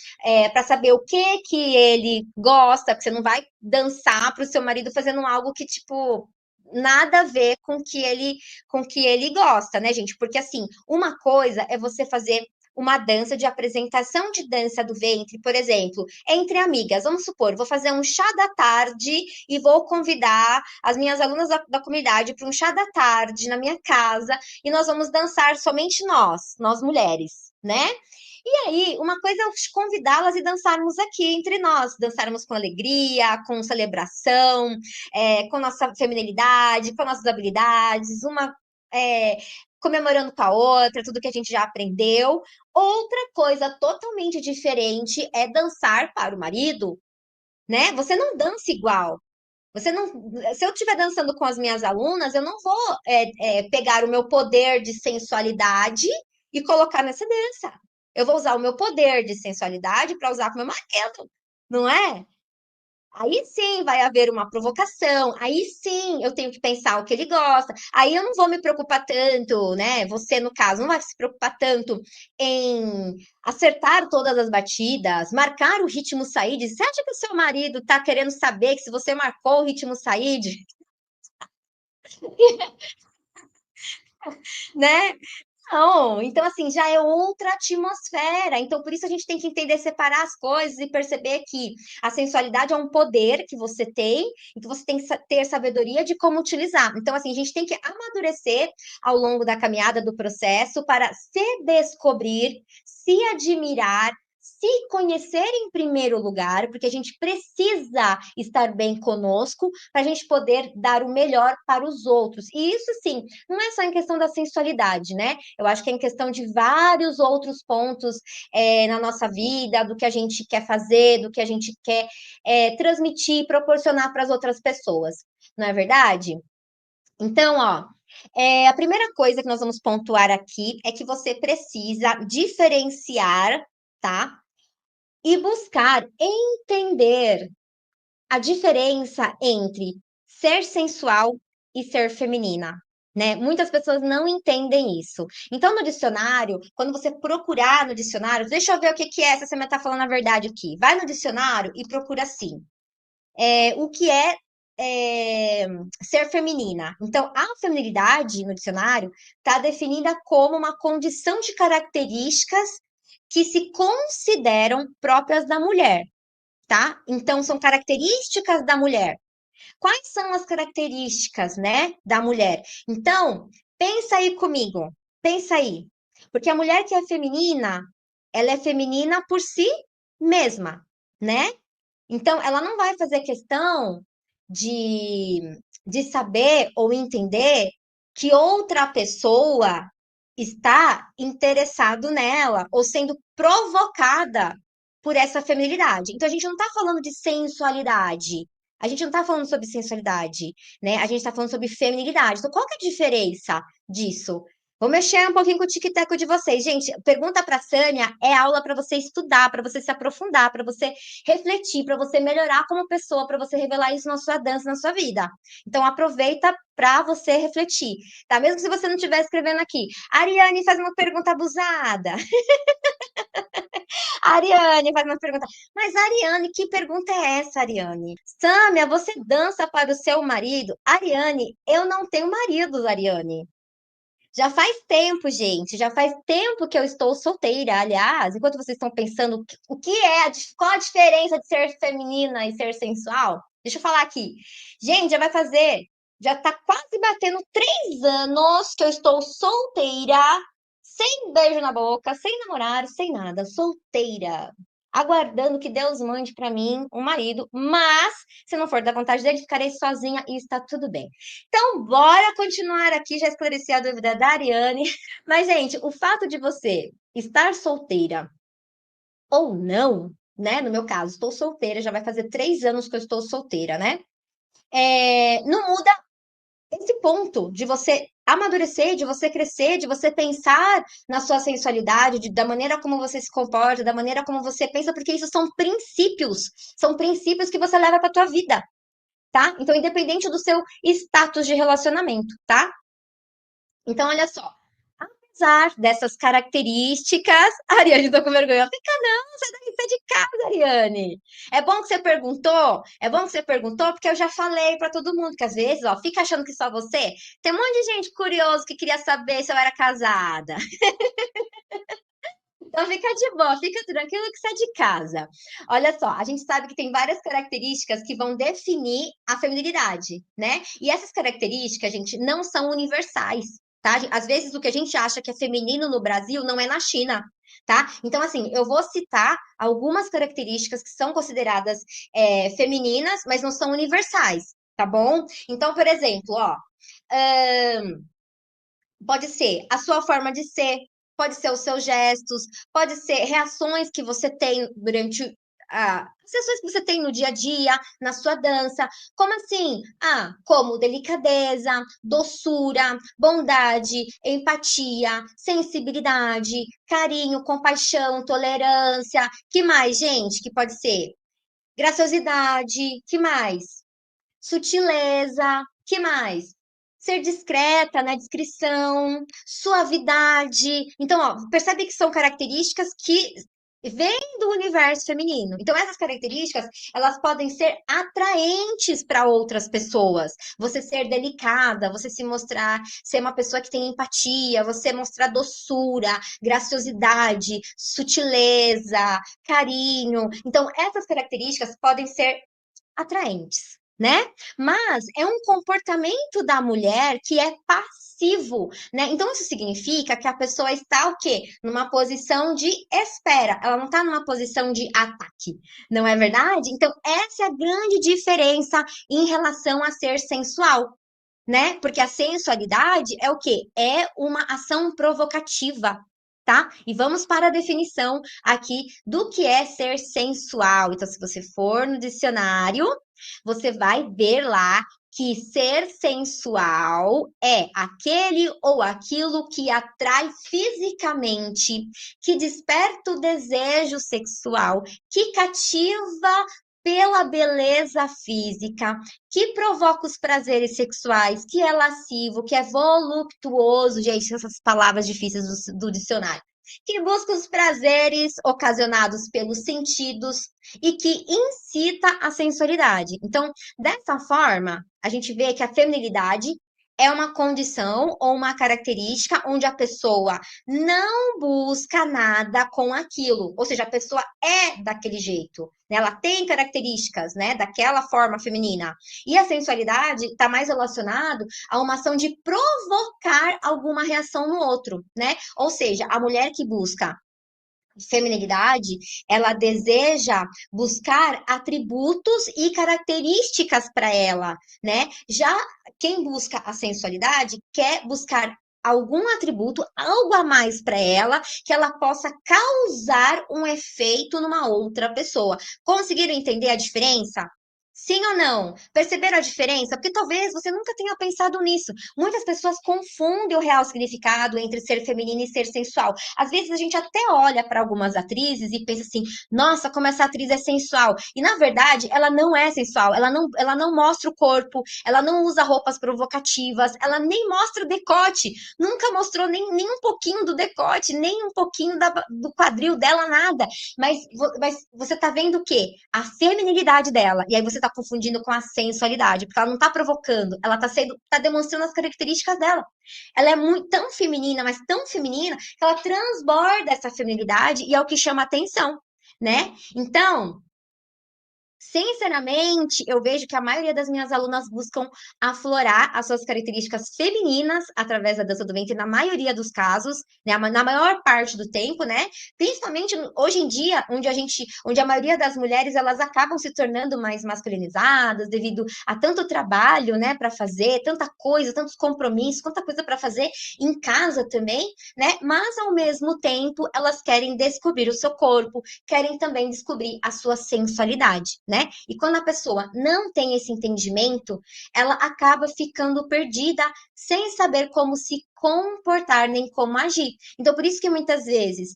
A: para saber o que que ele gosta, porque você não vai dançar para o seu marido fazendo algo que, tipo, nada a ver com o que ele gosta, né, gente? Porque assim, uma coisa é você fazer uma dança de apresentação de dança do ventre, por exemplo, entre amigas. Vamos supor, vou fazer um chá da tarde e vou convidar as minhas alunas da comunidade para um chá da tarde na minha casa e nós vamos dançar somente nós mulheres, né? E aí, uma coisa é convidá-las e dançarmos aqui entre nós, dançarmos com alegria, com celebração, com nossa feminilidade, com nossas habilidades, uma é, comemorando com a outra, tudo que a gente já aprendeu. Outra coisa totalmente diferente é dançar para o marido, né? Você não dança igual. Você não, se eu estiver dançando com as minhas alunas, eu não vou pegar o meu poder de sensualidade e colocar nessa dança. Eu vou usar o meu poder de sensualidade para usar com o meu marido, não é? Aí sim vai haver uma provocação, aí sim eu tenho que pensar o que ele gosta, aí eu não vou me preocupar tanto, né? Você, no caso, não vai se preocupar tanto em acertar todas as batidas, marcar o ritmo saíde. Você acha que o seu marido tá querendo saber que se você marcou o ritmo saíde, né? Não, então assim, já é outra atmosfera. Então, por isso a gente tem que entender, separar as coisas e perceber que a sensualidade é um poder que você tem e que você tem que ter sabedoria de como utilizar. Então, assim, a gente tem que amadurecer ao longo da caminhada do processo para se descobrir, se admirar, se conhecer em primeiro lugar, porque a gente precisa estar bem conosco para a gente poder dar o melhor para os outros. E isso, sim, não é só em questão da sensualidade, né? Eu acho que é em questão de vários outros pontos na nossa vida, do que a gente quer fazer, do que a gente quer transmitir, proporcionar para as outras pessoas, não é verdade? Então, ó, a primeira coisa que nós vamos pontuar aqui é que você precisa diferenciar, tá? E buscar entender a diferença entre ser sensual e ser feminina, né? Muitas pessoas não entendem isso. Então, no dicionário, quando você procurar no dicionário, deixa eu ver o que que é, se você me está falando a verdade aqui. Vai no dicionário e procura assim. O que é ser feminina. Então, a feminilidade no dicionário está definida como uma condição de características que se consideram próprias da mulher, tá? Então, são características da mulher. Quais são as características, né, da mulher? Então, pensa aí comigo, pensa aí. Porque a mulher que é feminina, ela é feminina por si mesma, né? Então, ela não vai fazer questão de saber ou entender que outra pessoa está interessado nela ou sendo provocada por essa feminilidade. Então, a gente não está falando de sensualidade. A gente não está falando sobre sensualidade, né? A gente está falando sobre feminilidade. Então, qual que é a diferença disso? Vou mexer um pouquinho com o tic-tac de vocês. Gente, pergunta para a Sânia é aula para você estudar, para você se aprofundar, para você refletir, para você melhorar como pessoa, para você revelar isso na sua dança, na sua vida. Então, aproveita para você refletir, tá? Mesmo se você não estiver escrevendo aqui. Ariane faz uma pergunta abusada. Ariane faz uma pergunta. Mas, Ariane, que pergunta é essa, Ariane? Sâmia, você dança para o seu marido? Ariane, eu não tenho marido, Ariane. Já faz tempo, gente, já faz tempo que eu estou solteira. Aliás, enquanto vocês estão pensando o que é, qual a diferença de ser feminina e ser sensual, deixa eu falar aqui. Gente, já tá quase batendo 3 anos que eu estou solteira, sem beijo na boca, sem namorado, sem nada, solteira. Aguardando que Deus mande para mim um marido, mas se não for da vontade dele, ficarei sozinha e está tudo bem. Então, bora continuar aqui. Já esclareci a dúvida da Ariane. Mas, gente, o fato de você estar solteira ou não, né? No meu caso, estou solteira, já vai fazer 3 anos que eu estou solteira, né? Não muda esse ponto de você amadurecer, de você crescer, de você pensar na sua sensualidade, da maneira como você se comporta, da maneira como você pensa, porque isso são princípios que você leva para tua vida. tá? Então, independente do seu status de relacionamento, tá? Então, olha só. Apesar dessas características, a Ariane, tô com vergonha. Fica não, sai daí, sai de casa, Ariane. É bom que você perguntou, é bom que você perguntou, porque eu já falei pra todo mundo que às vezes, ó, fica achando que só você. Tem um monte de gente curioso que queria saber se eu era casada. Então fica de boa, fica tranquilo que sai de casa. Olha só, a gente sabe que tem várias características que vão definir a feminilidade, né? E essas características, gente, não são universais, tá? Às vezes o que a gente acha que é feminino no Brasil não é na China, tá? Então, assim, eu vou citar algumas características que são consideradas femininas, mas não são universais, tá bom? Então, por exemplo, ó, pode ser a sua forma de ser, pode ser os seus gestos, pode ser reações que você tem durante as sessões que você tem no dia a dia, na sua dança. Como assim? Como delicadeza, doçura, bondade, empatia, sensibilidade, carinho, compaixão, tolerância. Que mais, gente? Que pode ser graciosidade, que mais? Sutileza, que mais? Ser discreta na descrição, suavidade. Então, ó, percebe que são características que vêm do universo feminino. Então, essas características, elas podem ser atraentes para outras pessoas. Você ser delicada, você se mostrar, ser uma pessoa que tem empatia, você mostrar doçura, graciosidade, sutileza, carinho. Então, essas características podem ser atraentes, né? Mas é um comportamento da mulher que é passivo, né? Então isso significa que a pessoa está o quê? Numa posição de espera. Ela não está numa posição de ataque, não é verdade? Então essa é a grande diferença em relação a ser sensual. Né? Porque a sensualidade é o quê? É uma ação provocativa, tá? E vamos para a definição aqui do que é ser sensual. Então, se você for no dicionário, você vai ver lá que ser sensual é aquele ou aquilo que atrai fisicamente, que desperta o desejo sexual, que cativa pela beleza física, que provoca os prazeres sexuais, que é lascivo, que é voluptuoso, gente, essas palavras difíceis do dicionário, que busca os prazeres ocasionados pelos sentidos e que incita a sensualidade. Então, dessa forma, a gente vê que a feminilidade é uma condição ou uma característica onde a pessoa não busca nada com aquilo, ou seja, a pessoa é daquele jeito, né? Ela tem características, né, daquela forma feminina. E a sensualidade está mais relacionado a uma ação de provocar alguma reação no outro, né? Ou seja, a mulher que busca feminilidade, ela deseja buscar atributos e características para ela, né? Já quem busca a sensualidade quer buscar algum atributo, algo a mais para ela, que ela possa causar um efeito numa outra pessoa. Conseguiram entender a diferença? Sim ou não? Perceberam a diferença? Porque talvez você nunca tenha pensado nisso. Muitas pessoas confundem o real significado entre ser feminino e ser sensual. Às vezes a gente até olha para algumas atrizes e pensa assim: nossa, como essa atriz é sensual. E na verdade, ela não é sensual. Ela não mostra o corpo, ela não usa roupas provocativas, ela nem mostra o decote. Nunca mostrou nem um pouquinho do decote, nem um pouquinho do quadril dela, nada. Mas você tá vendo o quê? A feminilidade dela. E aí você tá confundindo com a sensualidade, porque ela não tá provocando, ela tá demonstrando as características dela. Ela é muito tão feminina, mas tão feminina, que ela transborda essa feminilidade e é o que chama atenção, né? Então, sinceramente, eu vejo que a maioria das minhas alunas buscam aflorar as suas características femininas através da dança do ventre, na maioria dos casos, né? Na maior parte do tempo, né? Principalmente hoje em dia, onde a maioria das mulheres elas acabam se tornando mais masculinizadas devido a tanto trabalho, né, para fazer, tanta coisa, tantos compromissos, tanta coisa para fazer em casa também, né? Mas ao mesmo tempo, elas querem descobrir o seu corpo, querem também descobrir a sua sensualidade, né? E quando a pessoa não tem esse entendimento, ela acaba ficando perdida sem saber como se comportar nem como agir. Então, por isso que muitas vezes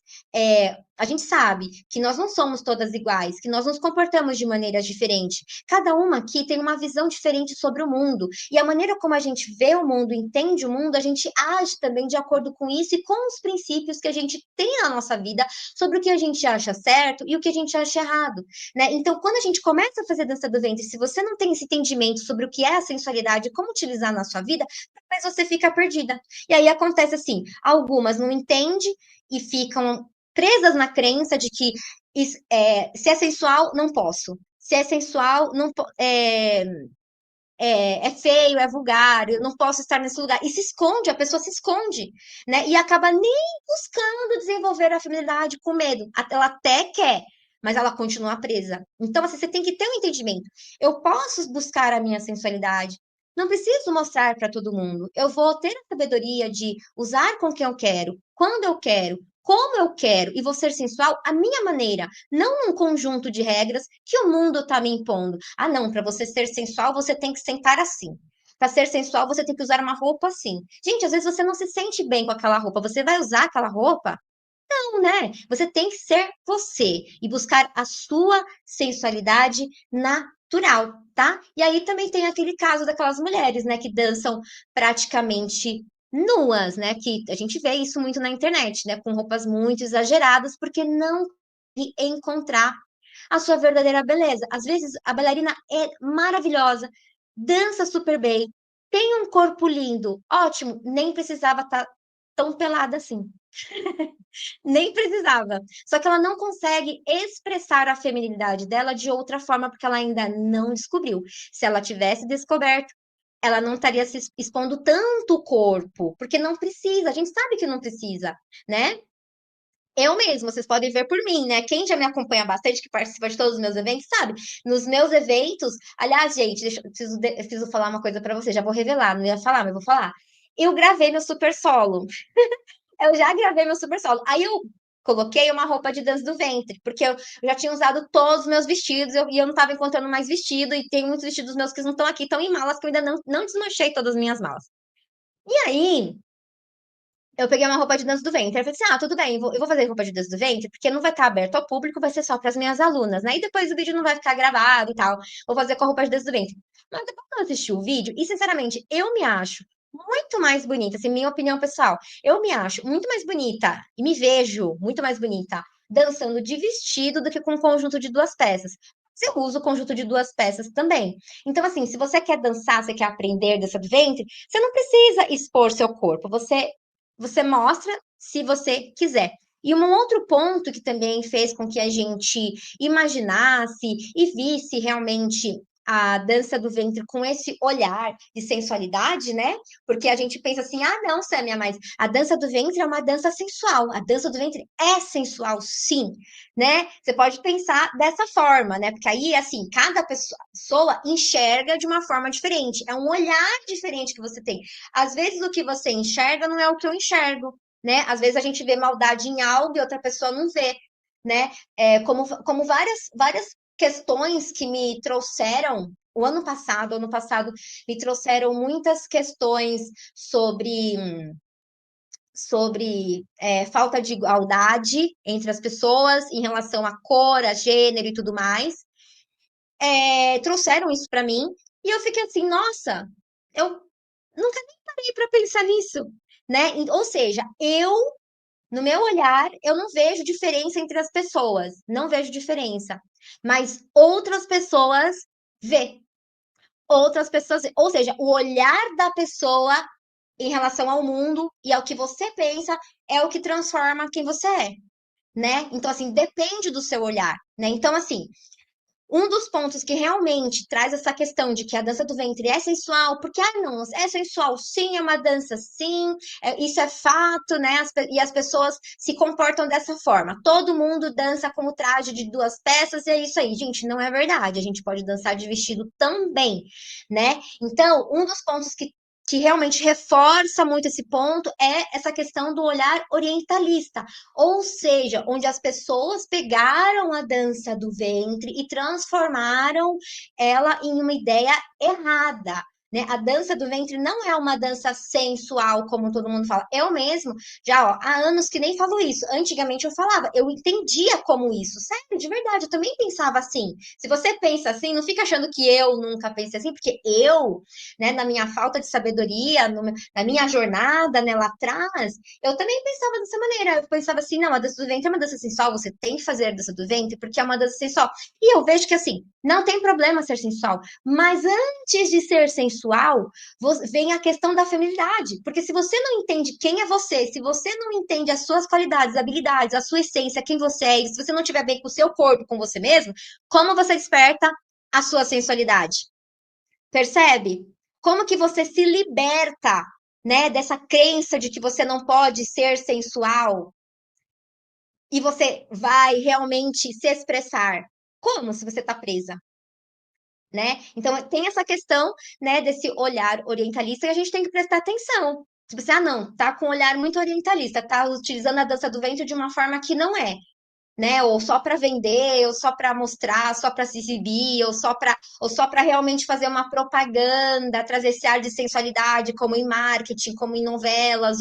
A: a gente sabe que nós não somos todas iguais, que nós nos comportamos de maneiras diferentes. Cada uma aqui tem uma visão diferente sobre o mundo. E a maneira como a gente vê o mundo, entende o mundo, a gente age também de acordo com isso e com os princípios que a gente tem na nossa vida sobre o que a gente acha certo e o que a gente acha errado, né? Então, quando a gente começa a fazer dança do ventre, se você não tem esse entendimento sobre o que é a sensualidade, como utilizar na sua vida, talvez você fica perdida. E aí acontece assim, algumas não entendem e ficam presas na crença de que se é sensual, não posso. Se é sensual, não é feio, é vulgar, eu não posso estar nesse lugar. E se esconde, a pessoa se esconde, né? E acaba nem buscando desenvolver a feminilidade com medo. Ela até quer, mas ela continua presa. Então, assim, você tem que ter um entendimento. Eu posso buscar a minha sensualidade. Não preciso mostrar para todo mundo. Eu vou ter a sabedoria de usar com quem eu quero, quando eu quero, como eu quero, e vou ser sensual à minha maneira, não um conjunto de regras que o mundo está me impondo. Ah, não, para você ser sensual, você tem que sentar assim. Para ser sensual, você tem que usar uma roupa assim. Gente, às vezes você não se sente bem com aquela roupa. Você vai usar aquela roupa? Não, né? Você tem que ser você e buscar a sua sensualidade natural, tá? E aí também tem aquele caso daquelas mulheres, né, que dançam praticamente nuas, né? Que a gente vê isso muito na internet, né? Com roupas muito exageradas, porque não consegue encontrar a sua verdadeira beleza. Às vezes a bailarina é maravilhosa, dança super bem, tem um corpo lindo, ótimo, nem precisava estar tão pelada assim. Nem precisava. Só que ela não consegue expressar a feminilidade dela de outra forma, porque ela ainda não descobriu. Se ela tivesse descoberto, ela não estaria se expondo tanto o corpo, porque não precisa, a gente sabe que não precisa, né? Eu mesmo, vocês podem ver por mim, né? Quem já me acompanha bastante, que participa de todos os meus eventos, sabe? Nos meus eventos, aliás, gente, eu preciso falar uma coisa pra vocês, já vou revelar, não ia falar, mas vou falar. Eu gravei meu super solo. Eu já gravei meu super solo. Aí eu coloquei uma roupa de dança do ventre, porque eu já tinha usado todos os meus vestidos e eu não estava encontrando mais vestido, e tem muitos vestidos meus que não estão aqui, estão em malas, que eu ainda não desmanchei todas as minhas malas. E aí, eu peguei uma roupa de dança do ventre. Eu falei assim: ah, tudo bem, eu vou fazer roupa de dança do ventre, porque não vai estar aberto ao público, vai ser só para as minhas alunas, né? E depois o vídeo não vai ficar gravado e tal. Vou fazer com a roupa de dança do ventre. Mas depois que eu assisti o vídeo, e sinceramente, eu me acho muito mais bonita, assim, minha opinião pessoal, eu me acho muito mais bonita e me vejo muito mais bonita dançando de vestido do que com um conjunto de duas peças. Mas eu uso o conjunto de duas peças também. Então, assim, se você quer dançar, você quer aprender dança do ventre, você não precisa expor seu corpo. Você mostra se você quiser. E um outro ponto que também fez com que a gente imaginasse e visse realmente a dança do ventre com esse olhar de sensualidade, né? Porque a gente pensa assim: ah, não, Sâmia, mas a dança do ventre é uma dança sensual. A dança do ventre é sensual, sim, né? Você pode pensar dessa forma, né? Porque aí, assim, cada pessoa enxerga de uma forma diferente. É um olhar diferente que você tem. Às vezes o que você enxerga não é o que eu enxergo, né? Às vezes a gente vê maldade em algo e outra pessoa não vê, né? Como várias questões que me trouxeram o ano passado me trouxeram muitas questões sobre falta de igualdade entre as pessoas em relação à cor, a gênero e tudo mais. Trouxeram isso para mim e eu fiquei assim, nossa, eu nunca nem parei para pensar nisso, né? Ou seja, no meu olhar, eu não vejo diferença entre as pessoas, não vejo diferença, mas outras pessoas vê, outras pessoas, ou seja, o olhar da pessoa em relação ao mundo e ao que você pensa é o que transforma quem você é, né? Então, assim, depende do seu olhar, né? Então, assim, um dos pontos que realmente traz essa questão de que a dança do ventre é sensual, porque, ah, não, é sensual, sim, é uma dança, sim, isso é fato, né? E as pessoas se comportam dessa forma. Todo mundo dança com o traje de duas peças, e é isso aí. Gente, não é verdade. A gente pode dançar de vestido também, né? Então, um dos pontos que realmente reforça muito esse ponto é essa questão do olhar orientalista, ou seja, onde as pessoas pegaram a dança do ventre e transformaram ela em uma ideia errada, né? A dança do ventre não é uma dança sensual, como todo mundo fala. Eu mesmo, já ó, há anos que nem falo isso. Antigamente eu falava, eu entendia como isso. Sério, de verdade, eu também pensava assim. Se você pensa assim, não fica achando que eu nunca pensei assim, porque eu, né, na minha falta de sabedoria, na minha jornada, né, lá atrás, eu também pensava dessa maneira. Eu pensava assim, não, a dança do ventre é uma dança sensual, você tem que fazer a dança do ventre, porque é uma dança sensual. E eu vejo que assim, não tem problema ser sensual, mas antes de ser sensual, vem a questão da feminilidade. Porque se você não entende quem é você, se você não entende as suas qualidades, habilidades, a sua essência, quem você é, e se você não estiver bem com o seu corpo, com você mesmo, como você desperta a sua sensualidade? Percebe? Como que você se liberta, né, dessa crença de que você não pode ser sensual e você vai realmente se expressar? Como se você está presa? Né? Então tem essa questão, né, desse olhar orientalista que a gente tem que prestar atenção. Tipo assim, ah, não, tá com um olhar muito orientalista, tá utilizando a dança do ventre de uma forma que não é, né? Ou só para vender, ou só para mostrar, só para se exibir, ou só para realmente fazer uma propaganda, trazer esse ar de sensualidade, como em marketing, como em novelas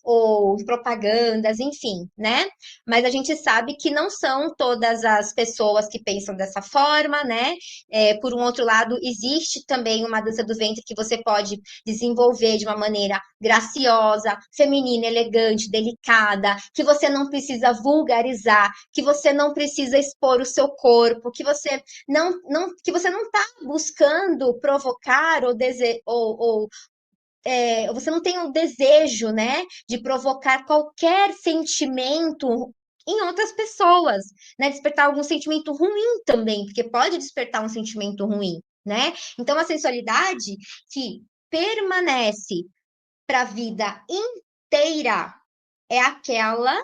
A: ou em propagandas, enfim, né? Mas a gente sabe que não são todas as pessoas que pensam dessa forma, né? Por um outro lado, existe também uma dança do ventre que você pode desenvolver de uma maneira graciosa, feminina, elegante, delicada, que você não precisa vulgarizar, que você não precisa expor o seu corpo, que você não está buscando provocar ou você não tem o desejo, né, de provocar qualquer sentimento em outras pessoas, né, despertar algum sentimento ruim também, porque pode despertar um sentimento ruim, né? Então a sensualidade que permanece para a vida inteira é aquela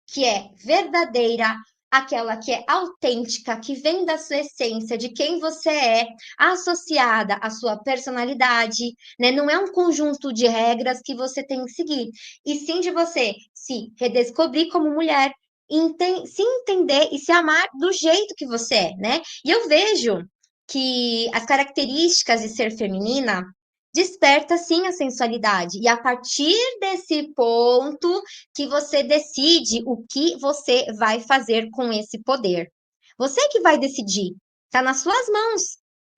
A: que é verdadeira, aquela que é autêntica, que vem da sua essência, de quem você é, associada à sua personalidade, né? Não é um conjunto de regras que você tem que seguir, e sim de você se redescobrir como mulher, se entender e se amar do jeito que você é, né? E eu vejo que as características de ser feminina desperta sim a sensualidade. E a partir desse ponto que você decide o que você vai fazer com esse poder. Você que vai decidir, tá nas suas mãos,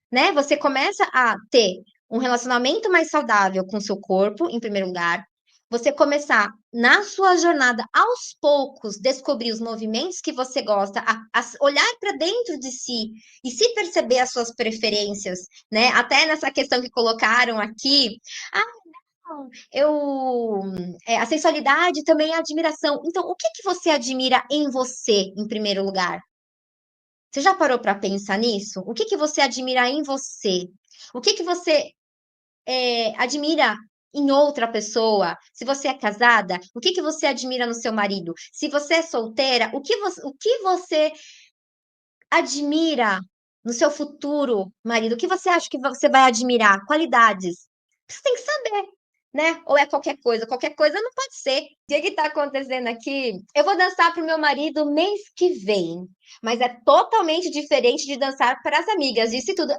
A: né? Você começa a ter um relacionamento mais saudável com o seu corpo, em primeiro lugar. Você começar na sua jornada aos poucos descobrir os movimentos que você gosta, a olhar para dentro de si e se perceber as suas preferências, né? Até nessa questão que colocaram aqui, eu a sensualidade também é admiração. Então, o que que você admira em você, em primeiro lugar? Você já parou para pensar nisso? O que que você admira em você? O que que você admira em outra pessoa? Se você é casada, o que que você admira no seu marido? Se você é solteira, o que você admira no seu futuro marido? O que você acha que você vai admirar? Qualidades. Você tem que saber, né? Ou é qualquer coisa não pode ser. O que que tá acontecendo aqui? Eu vou dançar pro meu marido mês que vem, mas é totalmente diferente de dançar para as amigas. Disse tudo.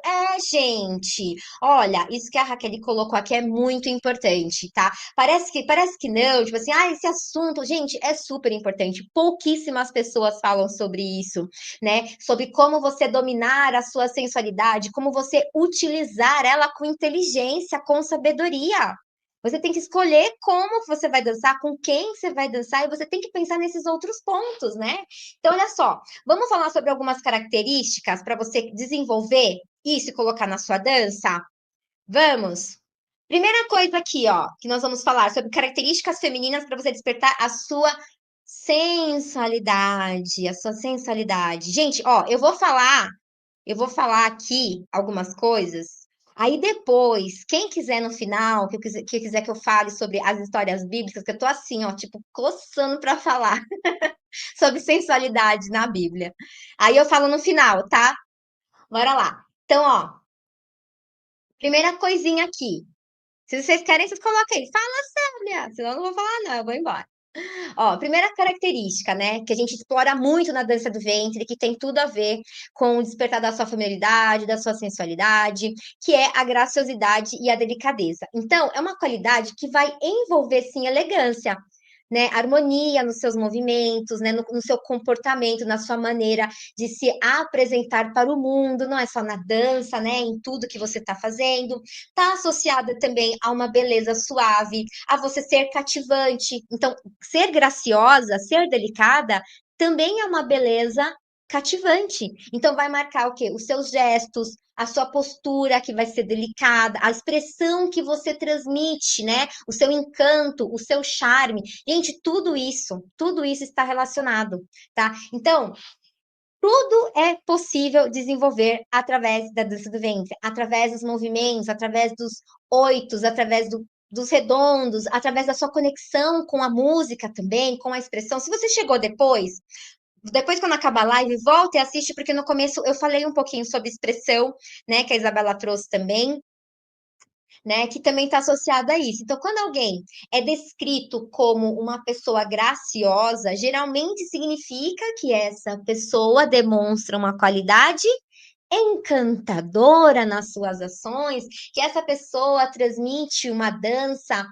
A: Gente, olha, isso que a Raquel colocou aqui é muito importante, tá? Parece que não, tipo assim, esse assunto, gente, é super importante. Pouquíssimas pessoas falam sobre isso, né? Sobre como você dominar a sua sensualidade, como você utilizar ela com inteligência, com sabedoria. Você tem que escolher como você vai dançar, com quem você vai dançar, e você tem que pensar nesses outros pontos, né? Então, olha só, vamos falar sobre algumas características para você desenvolver isso e colocar na sua dança? Vamos! Primeira coisa aqui, ó, que nós vamos falar sobre características femininas para você despertar a sua sensualidade, a sua sensualidade. Gente, ó, eu vou falar aqui algumas coisas. Aí depois, quem quiser no final, que quiser que eu fale sobre as histórias bíblicas, que eu tô assim, ó, tipo, coçando para falar sobre sensualidade na Bíblia. Aí eu falo no final, tá? Bora lá. Então, ó, primeira coisinha aqui. Se vocês querem, vocês colocam aí. Fala, Sâmia! Senão eu não vou falar, não, eu vou embora. Ó, primeira característica, né, que a gente explora muito na dança do ventre, que tem tudo a ver com o despertar da sua feminilidade, da sua sensualidade, que é a graciosidade e a delicadeza. Então, é uma qualidade que vai envolver, sim, elegância, né, harmonia nos seus movimentos, né, no seu comportamento, na sua maneira de se apresentar para o mundo, não é só na dança, né, em tudo que você está fazendo, está associada também a uma beleza suave, a você ser cativante. Então, ser graciosa, ser delicada, também é uma beleza cativante. Então, vai marcar o quê? Os seus gestos, a sua postura que vai ser delicada, a expressão que você transmite, né? O seu encanto, o seu charme. Gente, tudo isso está relacionado, tá? Então, tudo é possível desenvolver através da dança do ventre, através dos movimentos, através dos oitos, através dos redondos, através da sua conexão com a música também, com a expressão. Se você chegou depois quando acabar a live, volta e assiste, porque no começo eu falei um pouquinho sobre expressão, né, que a Isabela trouxe também, né, que também está associada a isso. Então, quando alguém é descrito como uma pessoa graciosa, geralmente significa que essa pessoa demonstra uma qualidade encantadora nas suas ações, que essa pessoa transmite uma dança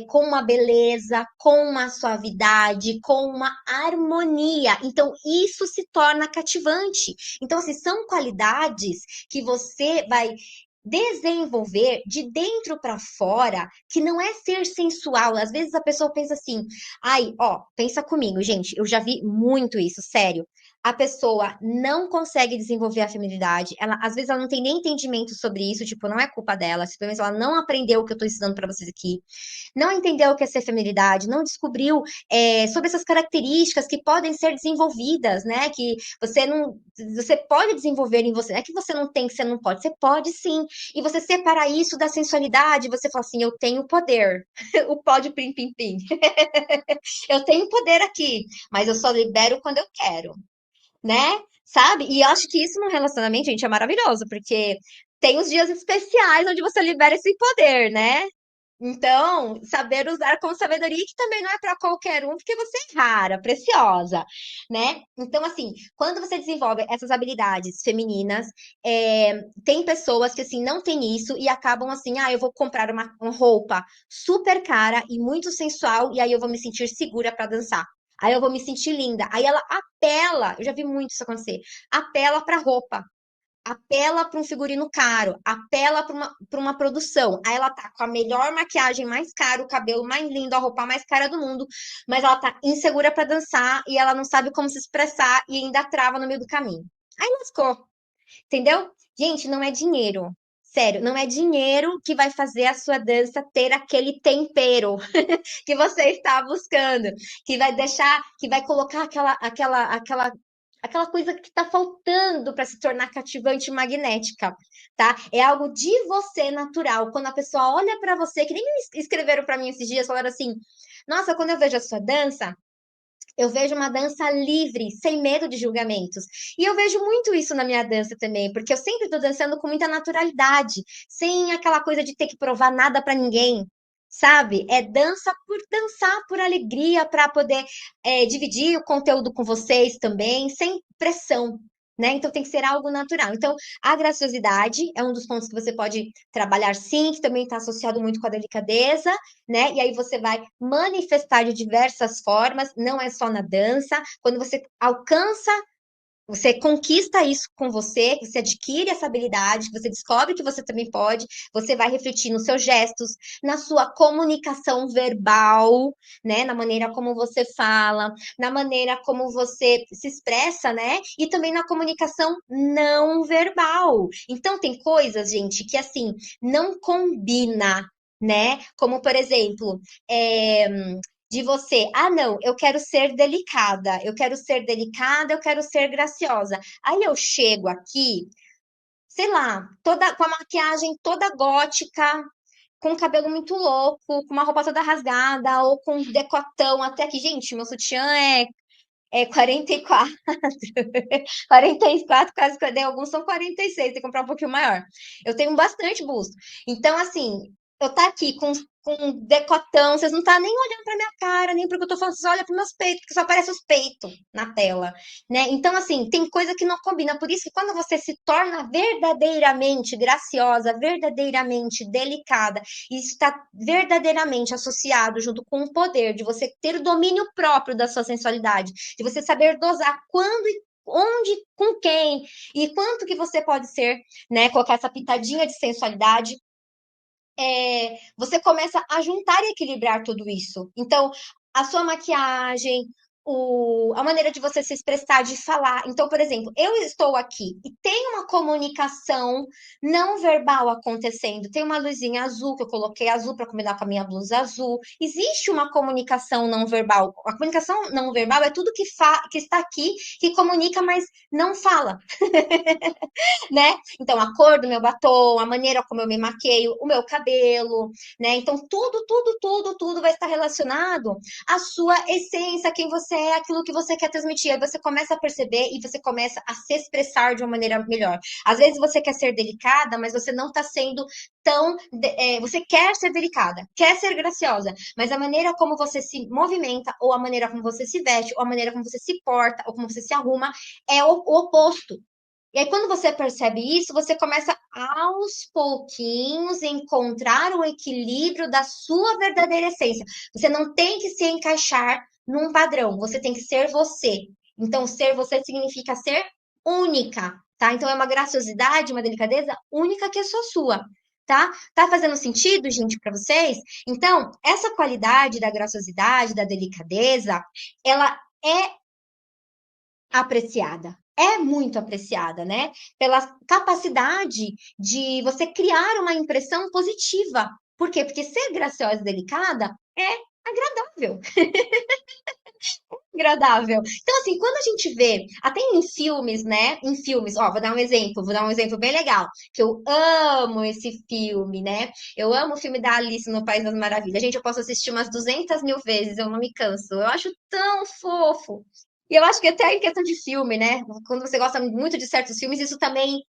A: com uma beleza, com uma suavidade, com uma harmonia. Então, isso se torna cativante. Então, assim, são qualidades que você vai desenvolver de dentro para fora, que não é ser sensual. Às vezes a pessoa pensa assim, ai, ó, pensa comigo, gente, eu já vi muito isso, sério. A pessoa não consegue desenvolver a feminilidade, ela, às vezes ela não tem nem entendimento sobre isso, tipo, não é culpa dela, simplesmente ela não aprendeu o que eu tô ensinando para vocês aqui, não entendeu o que é ser feminilidade, não descobriu sobre essas características que podem ser desenvolvidas, né? Que você pode desenvolver em você, não é que você não tem, que você não pode, você pode sim. E você separar isso da sensualidade, você fala assim, eu tenho poder, o pode pim pim pim, eu tenho poder aqui, mas eu só libero quando eu quero, né? Sabe? E eu acho que isso no relacionamento, gente, é maravilhoso, porque tem os dias especiais onde você libera esse poder, né? Então, saber usar com sabedoria, que também não é para qualquer um, porque você é rara, preciosa, né? Então, assim, quando você desenvolve essas habilidades femininas, tem pessoas que, assim, não têm isso e acabam assim, eu vou comprar uma roupa super cara e muito sensual, e aí eu vou me sentir segura para dançar. Aí eu vou me sentir linda. Aí ela apela, eu já vi muito isso acontecer, apela para roupa, apela para um figurino caro, apela para uma produção. Aí ela tá com a melhor maquiagem mais cara, o cabelo mais lindo, a roupa mais cara do mundo, mas ela tá insegura para dançar e ela não sabe como se expressar e ainda trava no meio do caminho. Aí lascou, entendeu? Gente, não é dinheiro. Sério, não é dinheiro que vai fazer a sua dança ter aquele tempero que você está buscando, que vai deixar, que vai colocar aquela coisa que está faltando para se tornar cativante e magnética, tá? É algo de você natural. Quando a pessoa olha para você, que nem escreveram para mim esses dias, falaram assim: "Nossa, quando eu vejo a sua dança, eu vejo uma dança livre, sem medo de julgamentos". E eu vejo muito isso na minha dança também, porque eu sempre estou dançando com muita naturalidade, sem aquela coisa de ter que provar nada para ninguém. Sabe? É dança por dançar, por alegria, para poder dividir o conteúdo com vocês também, sem pressão, né? Então tem que ser algo natural. Então, a graciosidade é um dos pontos que você pode trabalhar sim, que também está associado muito com a delicadeza, né? E aí você vai manifestar de diversas formas, não é só na dança. Quando você alcança, você conquista isso com você, você adquire essa habilidade, você descobre que você também pode, você vai refletir nos seus gestos, na sua comunicação verbal, né? Na maneira como você fala, na maneira como você se expressa, né? E também na comunicação não verbal. Então, tem coisas, gente, que assim, não combina, né? Como, por exemplo, de você, não, eu quero ser delicada, eu quero ser delicada, eu quero ser graciosa. Aí eu chego aqui, sei lá, toda com a maquiagem toda gótica, com o cabelo muito louco, com uma roupa toda rasgada, ou com um decotão até aqui. Gente, meu sutiã é 44, 44, quase, alguns são 46, tem que comprar um pouquinho maior. Eu tenho bastante busto. Então, assim, eu tá aqui com decotão, vocês não tá nem olhando pra minha cara, nem porque eu tô falando, vocês olham pros meus peitos, porque só aparece os peitos na tela, né? Então, assim, tem coisa que não combina. Por isso que quando você se torna verdadeiramente graciosa, verdadeiramente delicada, e isso está verdadeiramente associado junto com o poder de você ter o domínio próprio da sua sensualidade, de você saber dosar quando e onde, com quem e quanto que você pode ser, né? Colocar essa pitadinha de sensualidade, você começa a juntar e equilibrar tudo isso. Então, a sua maquiagem, a maneira de você se expressar, de falar. Então, por exemplo, eu estou aqui e tem uma comunicação não verbal acontecendo. Tem uma luzinha azul que eu coloquei azul para combinar com a minha blusa azul. Existe uma comunicação não verbal. A comunicação não verbal é tudo que está aqui, que comunica, mas não fala, né? Então, a cor do meu batom, a maneira como eu me maqueio, o meu cabelo, né? Então, tudo vai estar relacionado à sua essência, quem você é, aquilo que você quer transmitir. Aí você começa a perceber e você começa a se expressar de uma maneira melhor. Às vezes você quer ser delicada, mas você não está sendo tão. Você quer ser delicada, quer ser graciosa, mas a maneira como você se movimenta, ou a maneira como você se veste, ou a maneira como você se porta, ou como você se arruma, é o oposto. E aí, quando você percebe isso, você começa aos pouquinhos encontrar o equilíbrio da sua verdadeira essência. Você não tem que se encaixar num padrão, você tem que ser você. Então, ser você significa ser única, tá? Então, é uma graciosidade, uma delicadeza única que é só sua, tá? Tá fazendo sentido, gente, para vocês? Então, essa qualidade da graciosidade, da delicadeza, ela é apreciada. É muito apreciada, né? Pela capacidade de você criar uma impressão positiva. Por quê? Porque ser graciosa e delicada é agradável. Agradável. Então, assim, quando a gente vê, até em filmes, né? Em filmes, ó, vou dar um exemplo bem legal, que eu amo esse filme, né? Eu amo o filme da Alice no País das Maravilhas. Gente, eu posso assistir umas 200 mil vezes, eu não me canso. Eu acho tão fofo. E eu acho que até em questão de filme, né? Quando você gosta muito de certos filmes, isso também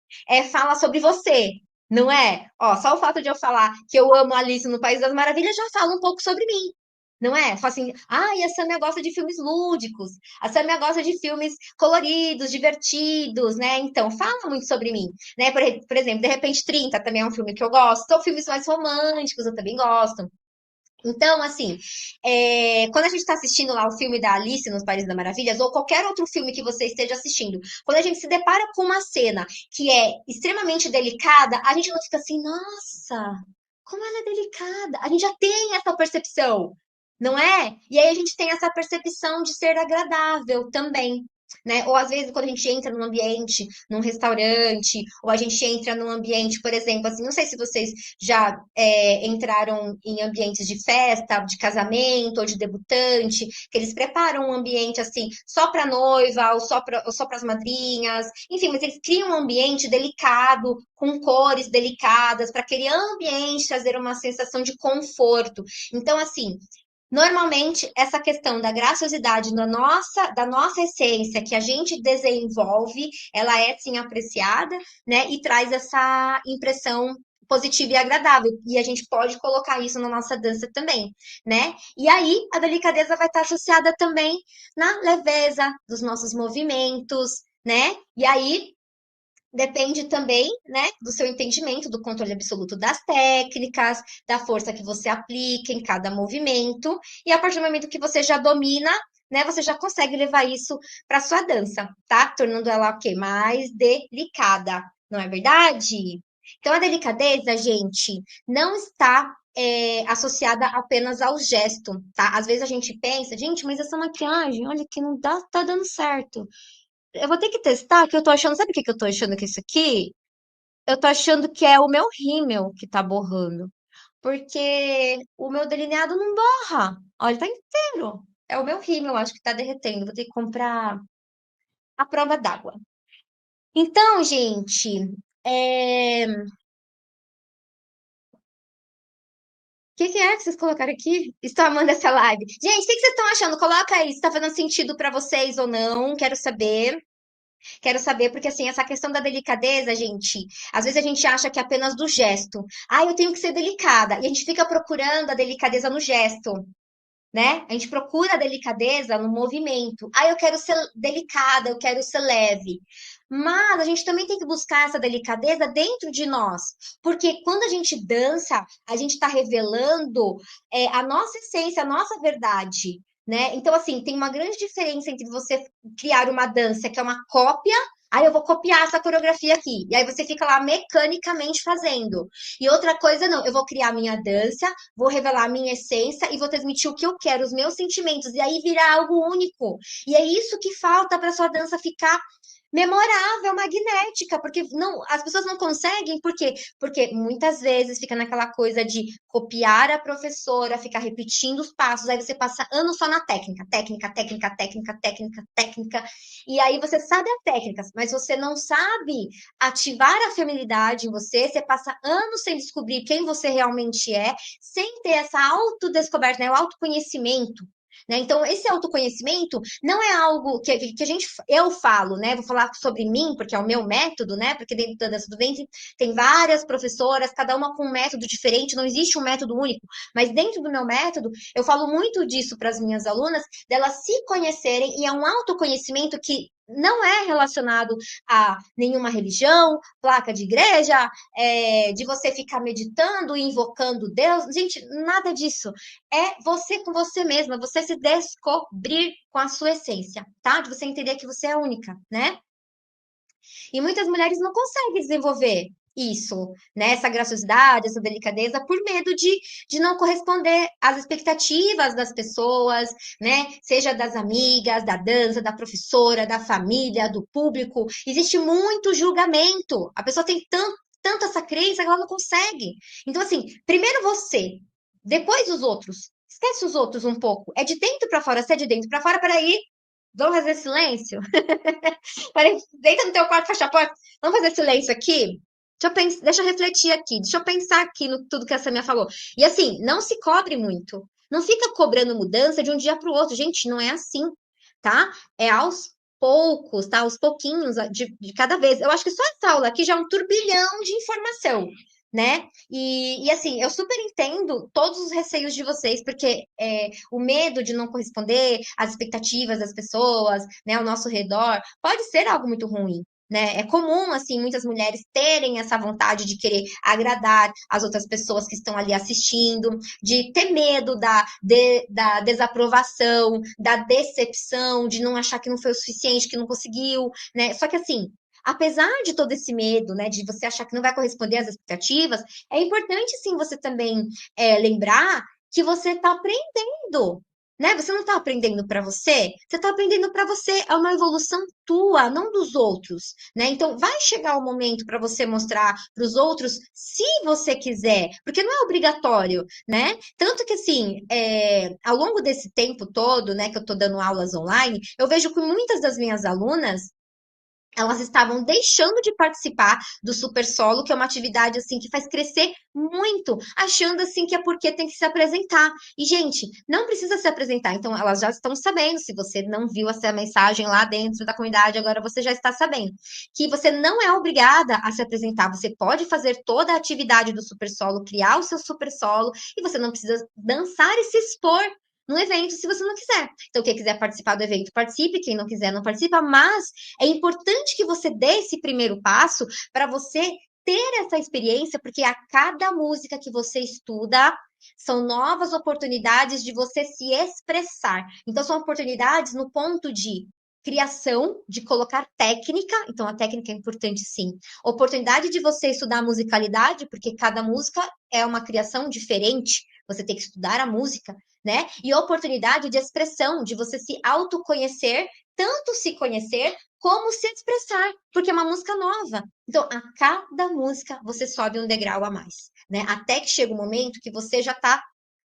A: fala sobre você, não é? Ó, só o fato de eu falar que eu amo Alice no País das Maravilhas já fala um pouco sobre mim. Não é? Fala assim, e a Samia gosta de filmes lúdicos, a Samia gosta de filmes coloridos, divertidos, né? Então, fala muito sobre mim, né? Por exemplo, De Repente 30 também é um filme que eu gosto, são filmes mais românticos, eu também gosto. Então, assim, quando a gente está assistindo lá o filme da Alice nos Países das Maravilhas, ou qualquer outro filme que você esteja assistindo, quando a gente se depara com uma cena que é extremamente delicada, a gente não fica assim, nossa, como ela é delicada. A gente já tem essa percepção, não é? E aí a gente tem essa percepção de ser agradável também. Né? Ou às vezes quando a gente entra num ambiente, num restaurante, ou a gente entra num ambiente, por exemplo, assim, não sei se vocês já entraram em ambientes de festa, de casamento ou de debutante, que eles preparam um ambiente assim só para noiva ou só para as madrinhas, enfim, mas eles criam um ambiente delicado, com cores delicadas, para aquele ambiente trazer uma sensação de conforto. Então, assim, normalmente, essa questão da graciosidade da nossa essência que a gente desenvolve, ela é sim apreciada, né? E traz essa impressão positiva e agradável. E a gente pode colocar isso na nossa dança também, né? E aí, a delicadeza vai estar associada também na leveza dos nossos movimentos, né? E aí, depende também, né, do seu entendimento, do controle absoluto das técnicas, da força que você aplica em cada movimento, e a partir do momento que você já domina, né, você já consegue levar isso para sua dança, tá? Tornando ela o quê? Mais delicada, não é verdade? Então a delicadeza, gente, não está associada apenas ao gesto, tá? Às vezes a gente pensa, gente, mas essa maquiagem, olha que não dá, tá dando certo. Eu vou ter que testar, que eu tô achando. Sabe o que que eu tô achando que é isso aqui? Eu tô achando que é o meu rímel que tá borrando. Porque o meu delineado não borra. Olha, tá inteiro. É o meu rímel, acho que tá derretendo. Vou ter que comprar a prova d'água. Então, gente, o que é que vocês colocaram aqui? Estou amando essa live. Gente, o que que vocês estão achando? Coloca aí se tá fazendo sentido pra vocês ou não. Quero saber. Quero saber, porque assim, essa questão da delicadeza, gente, às vezes a gente acha que é apenas do gesto. Ah, eu tenho que ser delicada. E a gente fica procurando a delicadeza no gesto, né? A gente procura a delicadeza no movimento. Ah, eu quero ser delicada, eu quero ser leve. Mas a gente também tem que buscar essa delicadeza dentro de nós, porque quando a gente dança, a gente está revelando a nossa essência, a nossa verdade, né? Então, assim, tem uma grande diferença entre você criar uma dança que é uma cópia. Aí eu vou copiar essa coreografia aqui. E aí você fica lá mecanicamente fazendo. E outra coisa, não, eu vou criar minha dança, vou revelar a minha essência e vou transmitir o que eu quero, os meus sentimentos, e aí virar algo único. E é isso que falta para sua dança ficar memorável, magnética, porque não, as pessoas não conseguem, por quê? Porque muitas vezes fica naquela coisa de copiar a professora, ficar repetindo os passos, aí você passa anos só na técnica, técnica, técnica, técnica, técnica, técnica, e aí você sabe as técnicas, mas você não sabe ativar a feminilidade em você, você passa anos sem descobrir quem você realmente é, sem ter essa autodescoberta, né, o autoconhecimento. Né? Então, esse autoconhecimento não é algo que a gente, eu falo, né? Vou falar sobre mim, porque é o meu método, né? Porque dentro da dança do ventre tem várias professoras, cada uma com um método diferente, não existe um método único. Mas dentro do meu método, eu falo muito disso para as minhas alunas, delas se conhecerem, e é um autoconhecimento que não é relacionado a nenhuma religião, placa de igreja, de você ficar meditando e invocando Deus. Gente, nada disso. É você com você mesma, você se descobrir com a sua essência, tá? De você entender que você é única, né? E muitas mulheres não conseguem desenvolver isso, né? Essa graciosidade, essa delicadeza, por medo de não corresponder às expectativas das pessoas, né? Seja das amigas, da dança, da professora, da família, do público. Existe muito julgamento. A pessoa tem tanto essa crença que ela não consegue. Então, assim, primeiro você, depois os outros. Esquece os outros um pouco. É de dentro para fora. Se é de dentro para fora, peraí. Vamos fazer silêncio? Peraí, deita no teu quarto, fecha a porta. Vamos fazer silêncio aqui? Deixa eu refletir aqui, deixa eu pensar aqui no tudo que a Samia falou. E assim, não se cobre muito. Não fica cobrando mudança de um dia para o outro. Gente, não é assim, tá? É aos poucos, tá? Aos pouquinhos, de cada vez. Eu acho que só essa aula aqui já é um turbilhão de informação, né? E assim, eu super entendo todos os receios de vocês, porque o medo de não corresponder às expectativas das pessoas, né, ao nosso redor, pode ser algo muito ruim. Né? É comum, assim, muitas mulheres terem essa vontade de querer agradar as outras pessoas que estão ali assistindo, de ter medo da desaprovação, da decepção, de não achar que não foi o suficiente, que não conseguiu, né? Só que, assim, apesar de todo esse medo, né, de você achar que não vai corresponder às expectativas, é importante, sim, você também lembrar que você está aprendendo, né? Você não está aprendendo para você está aprendendo para você. É uma evolução tua, não dos outros, né? Então, vai chegar o momento para você mostrar para os outros, se você quiser, porque não é obrigatório, né? Tanto que, assim, ao longo desse tempo todo, né, que eu estou dando aulas online, eu vejo que muitas das minhas alunas elas estavam deixando de participar do super solo, que é uma atividade assim que faz crescer muito, achando assim que é porque tem que se apresentar. E gente, não precisa se apresentar. Então elas já estão sabendo, se você não viu essa mensagem lá dentro da comunidade, agora você já está sabendo que você não é obrigada a se apresentar. Você pode fazer toda a atividade do super solo, criar o seu super solo e você não precisa dançar e se expor no evento se você não quiser. Então, quem quiser participar do evento, participe, quem não quiser, não participa, mas é importante que você dê esse primeiro passo para você ter essa experiência, porque a cada música que você estuda, são novas oportunidades de você se expressar. Então, são oportunidades no ponto de criação, de colocar técnica, então a técnica é importante sim. Oportunidade de você estudar musicalidade, porque cada música é uma criação diferente, você tem que estudar a música, né? E oportunidade de expressão, de você se autoconhecer, tanto se conhecer como se expressar, porque é uma música nova. Então, a cada música você sobe um degrau a mais, né? Até que chega um momento que você já está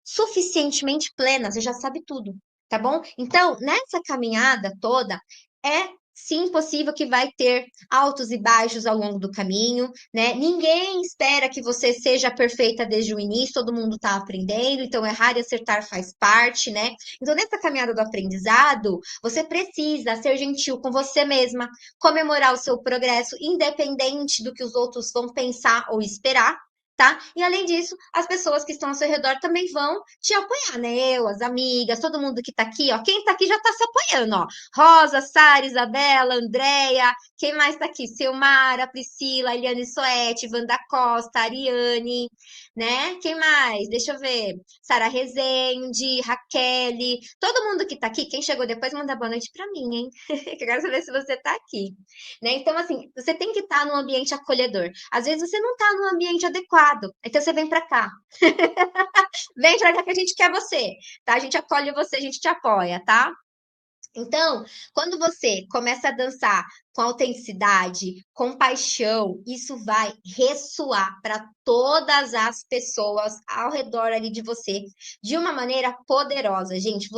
A: suficientemente plena, você já sabe tudo, tá bom? Então, nessa caminhada toda, é sim, possível que vai ter altos e baixos ao longo do caminho, né? Ninguém espera que você seja perfeita desde o início, todo mundo está aprendendo, então errar e acertar faz parte, né? Então, nessa caminhada do aprendizado, você precisa ser gentil com você mesma, comemorar o seu progresso, independente do que os outros vão pensar ou esperar. Tá? E além disso, as pessoas que estão ao seu redor também vão te apoiar, né? Eu, as amigas, todo mundo que tá aqui, ó. Quem tá aqui já tá se apoiando, ó. Rosa, Sara, Isabela, Andréia, quem mais tá aqui? Silmara, Priscila, Eliane Soete, Wanda Costa, Ariane, né? Quem mais? Deixa eu ver. Sara Rezende, Raquel, todo mundo que tá aqui, quem chegou depois, manda boa noite pra mim, hein? Que eu quero saber se você tá aqui, né? Então, assim, você tem que estar num ambiente acolhedor. Às vezes você não tá num ambiente adequado, então você vem pra cá. Vem pra cá que a gente quer você, tá? A gente acolhe você, a gente te apoia, tá? Então, quando você começa a dançar com autenticidade, com paixão, isso vai ressoar para todas as pessoas ao redor ali de você de uma maneira poderosa, gente.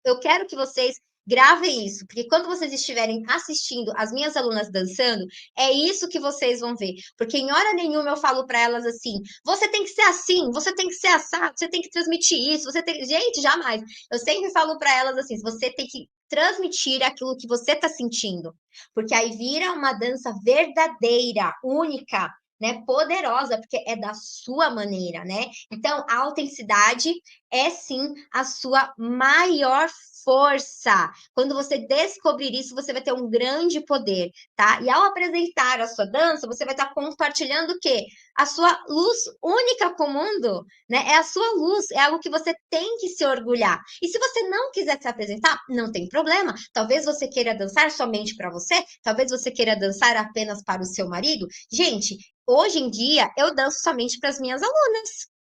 A: Eu quero que vocês gravem isso, porque quando vocês estiverem assistindo as minhas alunas dançando, é isso que vocês vão ver. Porque em hora nenhuma eu falo para elas assim: você tem que ser assim, você tem que ser assado, você tem que transmitir isso, você tem. Gente, jamais. Eu sempre falo para elas assim: você tem que transmitir aquilo que você está sentindo, porque aí vira uma dança verdadeira, única, né, poderosa, porque é da sua maneira, né? Então, a autenticidade é sim a sua maior força. Quando você descobrir isso, você vai ter um grande poder, tá? E ao apresentar a sua dança, você vai estar compartilhando o quê? A sua luz única com o mundo, né? É a sua luz, é algo que você tem que se orgulhar. E se você não quiser se apresentar, não tem problema. Talvez você queira dançar somente para você, talvez você queira dançar apenas para o seu marido. Gente, hoje em dia eu danço somente para as minhas alunas,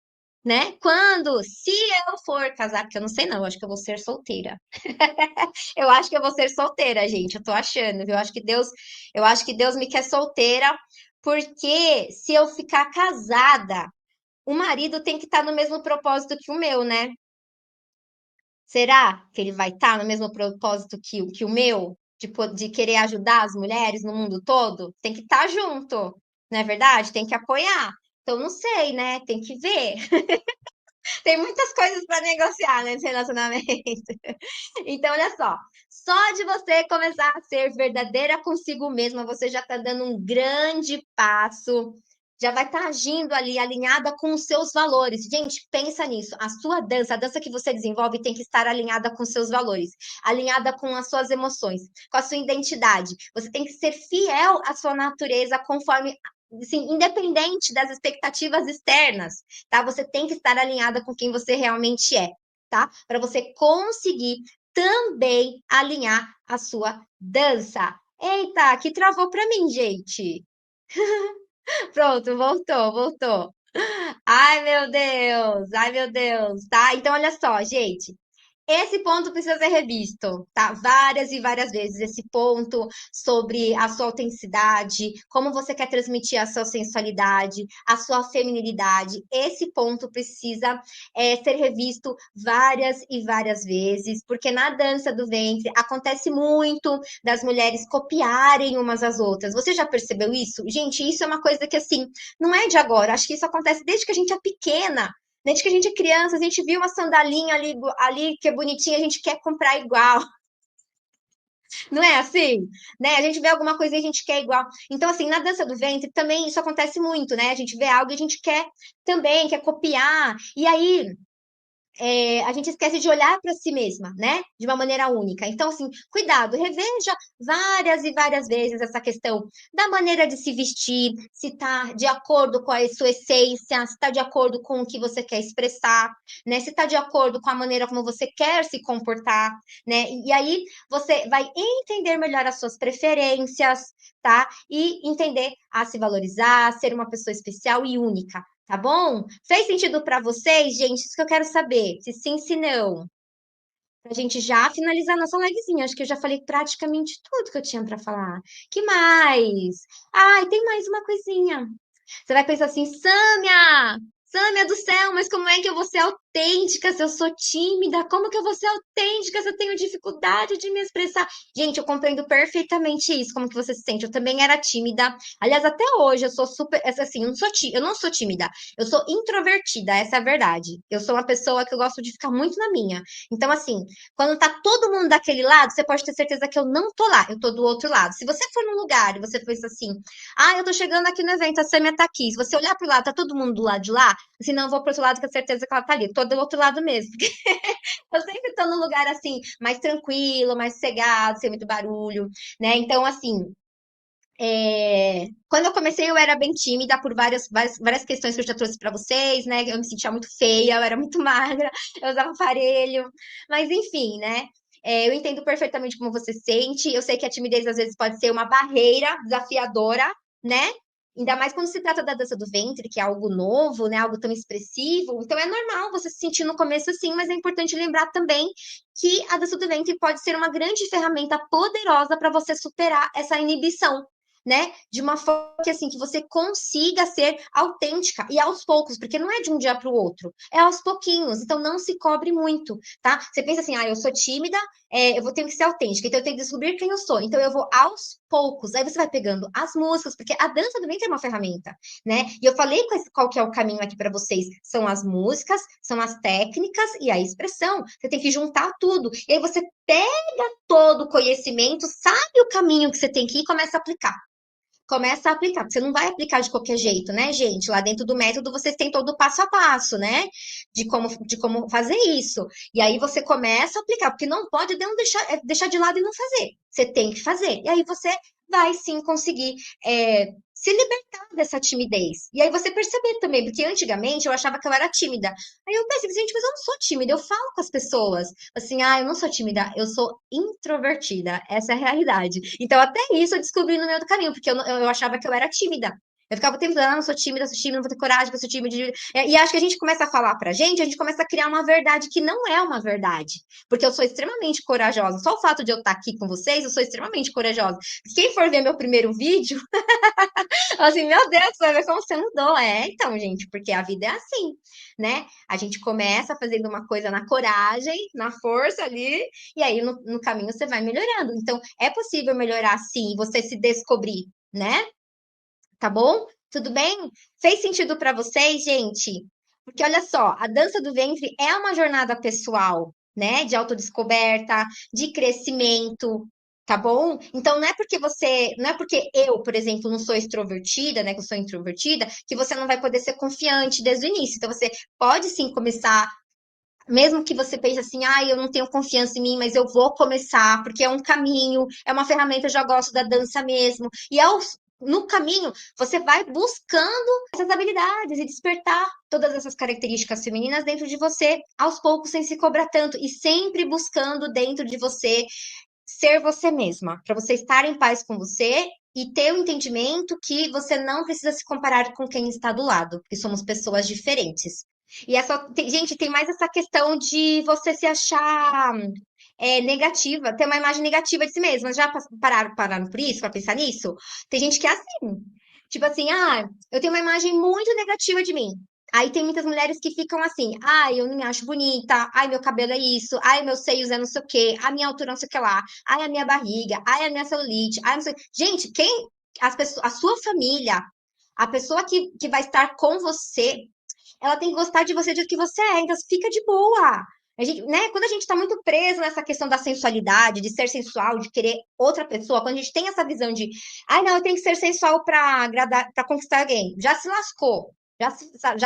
A: né? Se eu for casar, porque eu não sei não, eu acho que eu vou ser solteira. Eu acho que eu vou ser solteira, gente. Eu tô achando, viu? Eu acho que Deus me quer solteira, porque se eu ficar casada, o marido tem que estar no mesmo propósito que o meu, né? Será que ele vai estar no mesmo propósito que o meu? De querer ajudar as mulheres no mundo todo? Tem que estar junto, não é verdade? Tem que apoiar. Então, não sei, né? Tem que ver. Tem muitas coisas para negociar nesse relacionamento. Então, olha só de você começar a ser verdadeira consigo mesma, você já está dando um grande passo, já vai estar agindo ali alinhada com os seus valores. Gente, pensa nisso. A sua dança, a dança que você desenvolve tem que estar alinhada com os seus valores, alinhada com as suas emoções, com a sua identidade. Você tem que ser fiel à sua natureza conforme assim, independente das expectativas externas, tá? Você tem que estar alinhada com quem você realmente é, tá? Para você conseguir também alinhar a sua dança. Eita, que travou para mim, gente. Pronto, voltou. Ai meu Deus, tá? Então, olha só, gente. Esse ponto precisa ser revisto, tá? Várias e várias vezes. Esse ponto sobre a sua autenticidade, como você quer transmitir a sua sensualidade, a sua feminilidade. Esse ponto precisa ser revisto várias e várias vezes, porque na dança do ventre acontece muito das mulheres copiarem umas às outras. Você já percebeu isso? Gente, isso é uma coisa que, assim, não é de agora. Acho que isso acontece desde que a gente é pequena. Desde que a gente é criança, a gente viu uma sandalinha ali que é bonitinha, a gente quer comprar igual. Não é assim? Né? A gente vê alguma coisa e a gente quer igual. Então, assim, na dança do ventre também isso acontece muito, né? A gente vê algo e a gente quer também, quer copiar. E aí, a gente esquece de olhar para si mesma, né? De uma maneira única. Então, assim, cuidado, reveja várias e várias vezes essa questão da maneira de se vestir, se está de acordo com a sua essência, se está de acordo com o que você quer expressar, né? Se está de acordo com a maneira como você quer se comportar, né? E aí você vai entender melhor as suas preferências, tá? E entender a se valorizar, ser uma pessoa especial e única. Tá bom? Fez sentido para vocês, gente? Isso que eu quero saber. Se sim, se não. Pra gente já finalizar nossa livezinha. Acho que eu já falei praticamente tudo que eu tinha para falar. Que mais? Ai, tem mais uma coisinha. Você vai pensar assim, Sâmia! Sâmia do céu, mas como é que eu vou ser autêntica se eu sou tímida? Como que eu vou ser autêntica se eu tenho dificuldade de me expressar? Gente, eu compreendo perfeitamente isso, como que você se sente. Eu também era tímida. Aliás, até hoje eu sou super, assim, eu não sou tímida, eu sou introvertida, essa é a verdade. Eu sou uma pessoa que eu gosto de ficar muito na minha. Então, assim, quando tá todo mundo daquele lado, você pode ter certeza que eu não tô lá, eu tô do outro lado. Se você for num lugar e você pensa assim, ah, eu tô chegando aqui no evento, a Samia tá aqui. Se você olhar pro lado, tá todo mundo do lado de lá, assim, não, eu vou pro outro lado com a certeza que ela tá ali. Tô do outro lado mesmo. Eu sempre tô num lugar assim, mais tranquilo, mais sossegado, sem muito barulho, né? Então, assim, quando eu comecei, eu era bem tímida por várias questões que eu já trouxe para vocês, né? Eu me sentia muito feia, eu era muito magra, eu usava aparelho, mas enfim, né? Eu entendo perfeitamente como você sente. Eu sei que a timidez às vezes pode ser uma barreira desafiadora, né? Ainda mais quando se trata da dança do ventre, que é algo novo, né? Algo tão expressivo. Então é normal você se sentir no começo assim, mas é importante lembrar também que a dança do ventre pode ser uma grande ferramenta poderosa para você superar essa inibição, né? De uma forma que assim que você consiga ser autêntica e aos poucos, porque não é de um dia para o outro, é aos pouquinhos. Então não se cobre muito, tá? Você pensa assim, ah, eu sou tímida, eu vou ter que ser autêntica, então eu tenho que descobrir quem eu sou. Então eu vou aos poucos. Aí você vai pegando as músicas, porque a dança do ventre é uma ferramenta, né? E eu falei qual que é o caminho aqui para vocês. São as músicas, são as técnicas e a expressão. Você tem que juntar tudo. E aí você pega todo o conhecimento, sabe o caminho que você tem que ir e começa a aplicar. Começa a aplicar, porque você não vai aplicar de qualquer jeito, né, gente? Lá dentro do método vocês têm todo o passo a passo, né? De como fazer isso. E aí você começa a aplicar, porque não pode não deixar de lado e não fazer. Você tem que fazer. E aí você vai sim conseguir se libertar dessa timidez. E aí você perceber também, porque antigamente eu achava que eu era tímida. Aí eu pensei, gente, mas eu não sou tímida, eu falo com as pessoas. Assim, ah, eu não sou tímida, eu sou introvertida. Essa é a realidade. Então, até isso eu descobri no meio do caminho, porque eu achava que eu era tímida. Eu ficava o tempo todo, ah, não sou tímida, não vou ter coragem, eu sou tímida. E acho que a gente começa a falar pra gente, a gente começa a criar uma verdade que não é uma verdade. Porque eu sou extremamente corajosa. Só o fato de eu estar aqui com vocês, eu sou extremamente corajosa. Quem for ver meu primeiro vídeo, assim, meu Deus, você vai ver como você mudou. Então, gente, porque a vida é assim, né? A gente começa fazendo uma coisa na coragem, na força ali, e aí no caminho você vai melhorando. Então, é possível melhorar sim, você se descobrir, né? Tá bom? Tudo bem? Fez sentido para vocês, gente? Porque olha só, a dança do ventre é uma jornada pessoal, né? De autodescoberta, de crescimento, tá bom? Então não é porque eu, por exemplo, não sou extrovertida, né, que eu sou introvertida, que você não vai poder ser confiante desde o início. Então você pode sim começar, mesmo que você pense assim, ah, eu não tenho confiança em mim, mas eu vou começar, porque é um caminho, é uma ferramenta, eu já gosto da dança mesmo. E no caminho, você vai buscando essas habilidades e despertar todas essas características femininas dentro de você, aos poucos, sem se cobrar tanto, e sempre buscando dentro de você ser você mesma, para você estar em paz com você e ter o entendimento que você não precisa se comparar com quem está do lado, porque somos pessoas diferentes. E gente, tem mais essa questão de você se achar negativa, ter uma imagem negativa de si mesma. Já pararam por isso, para pensar nisso? Tem gente que é assim, tipo assim, ah, eu tenho uma imagem muito negativa de mim. Aí tem muitas mulheres que ficam assim, ai, eu não me acho bonita, ai, meu cabelo é isso, ai, meus seios é não sei o quê, a minha altura não sei o que lá, ai, a minha barriga, ai, a minha celulite, ai, não sei. Gente, a sua família, a pessoa que vai estar com você, ela tem que gostar de você do jeito que você é, então fica de boa. A gente, né, quando a gente está muito preso nessa questão da sensualidade, de ser sensual, de querer outra pessoa, quando a gente tem essa visão de, ai, não, eu tenho que ser sensual para agradar, para conquistar alguém, já se lascou. Já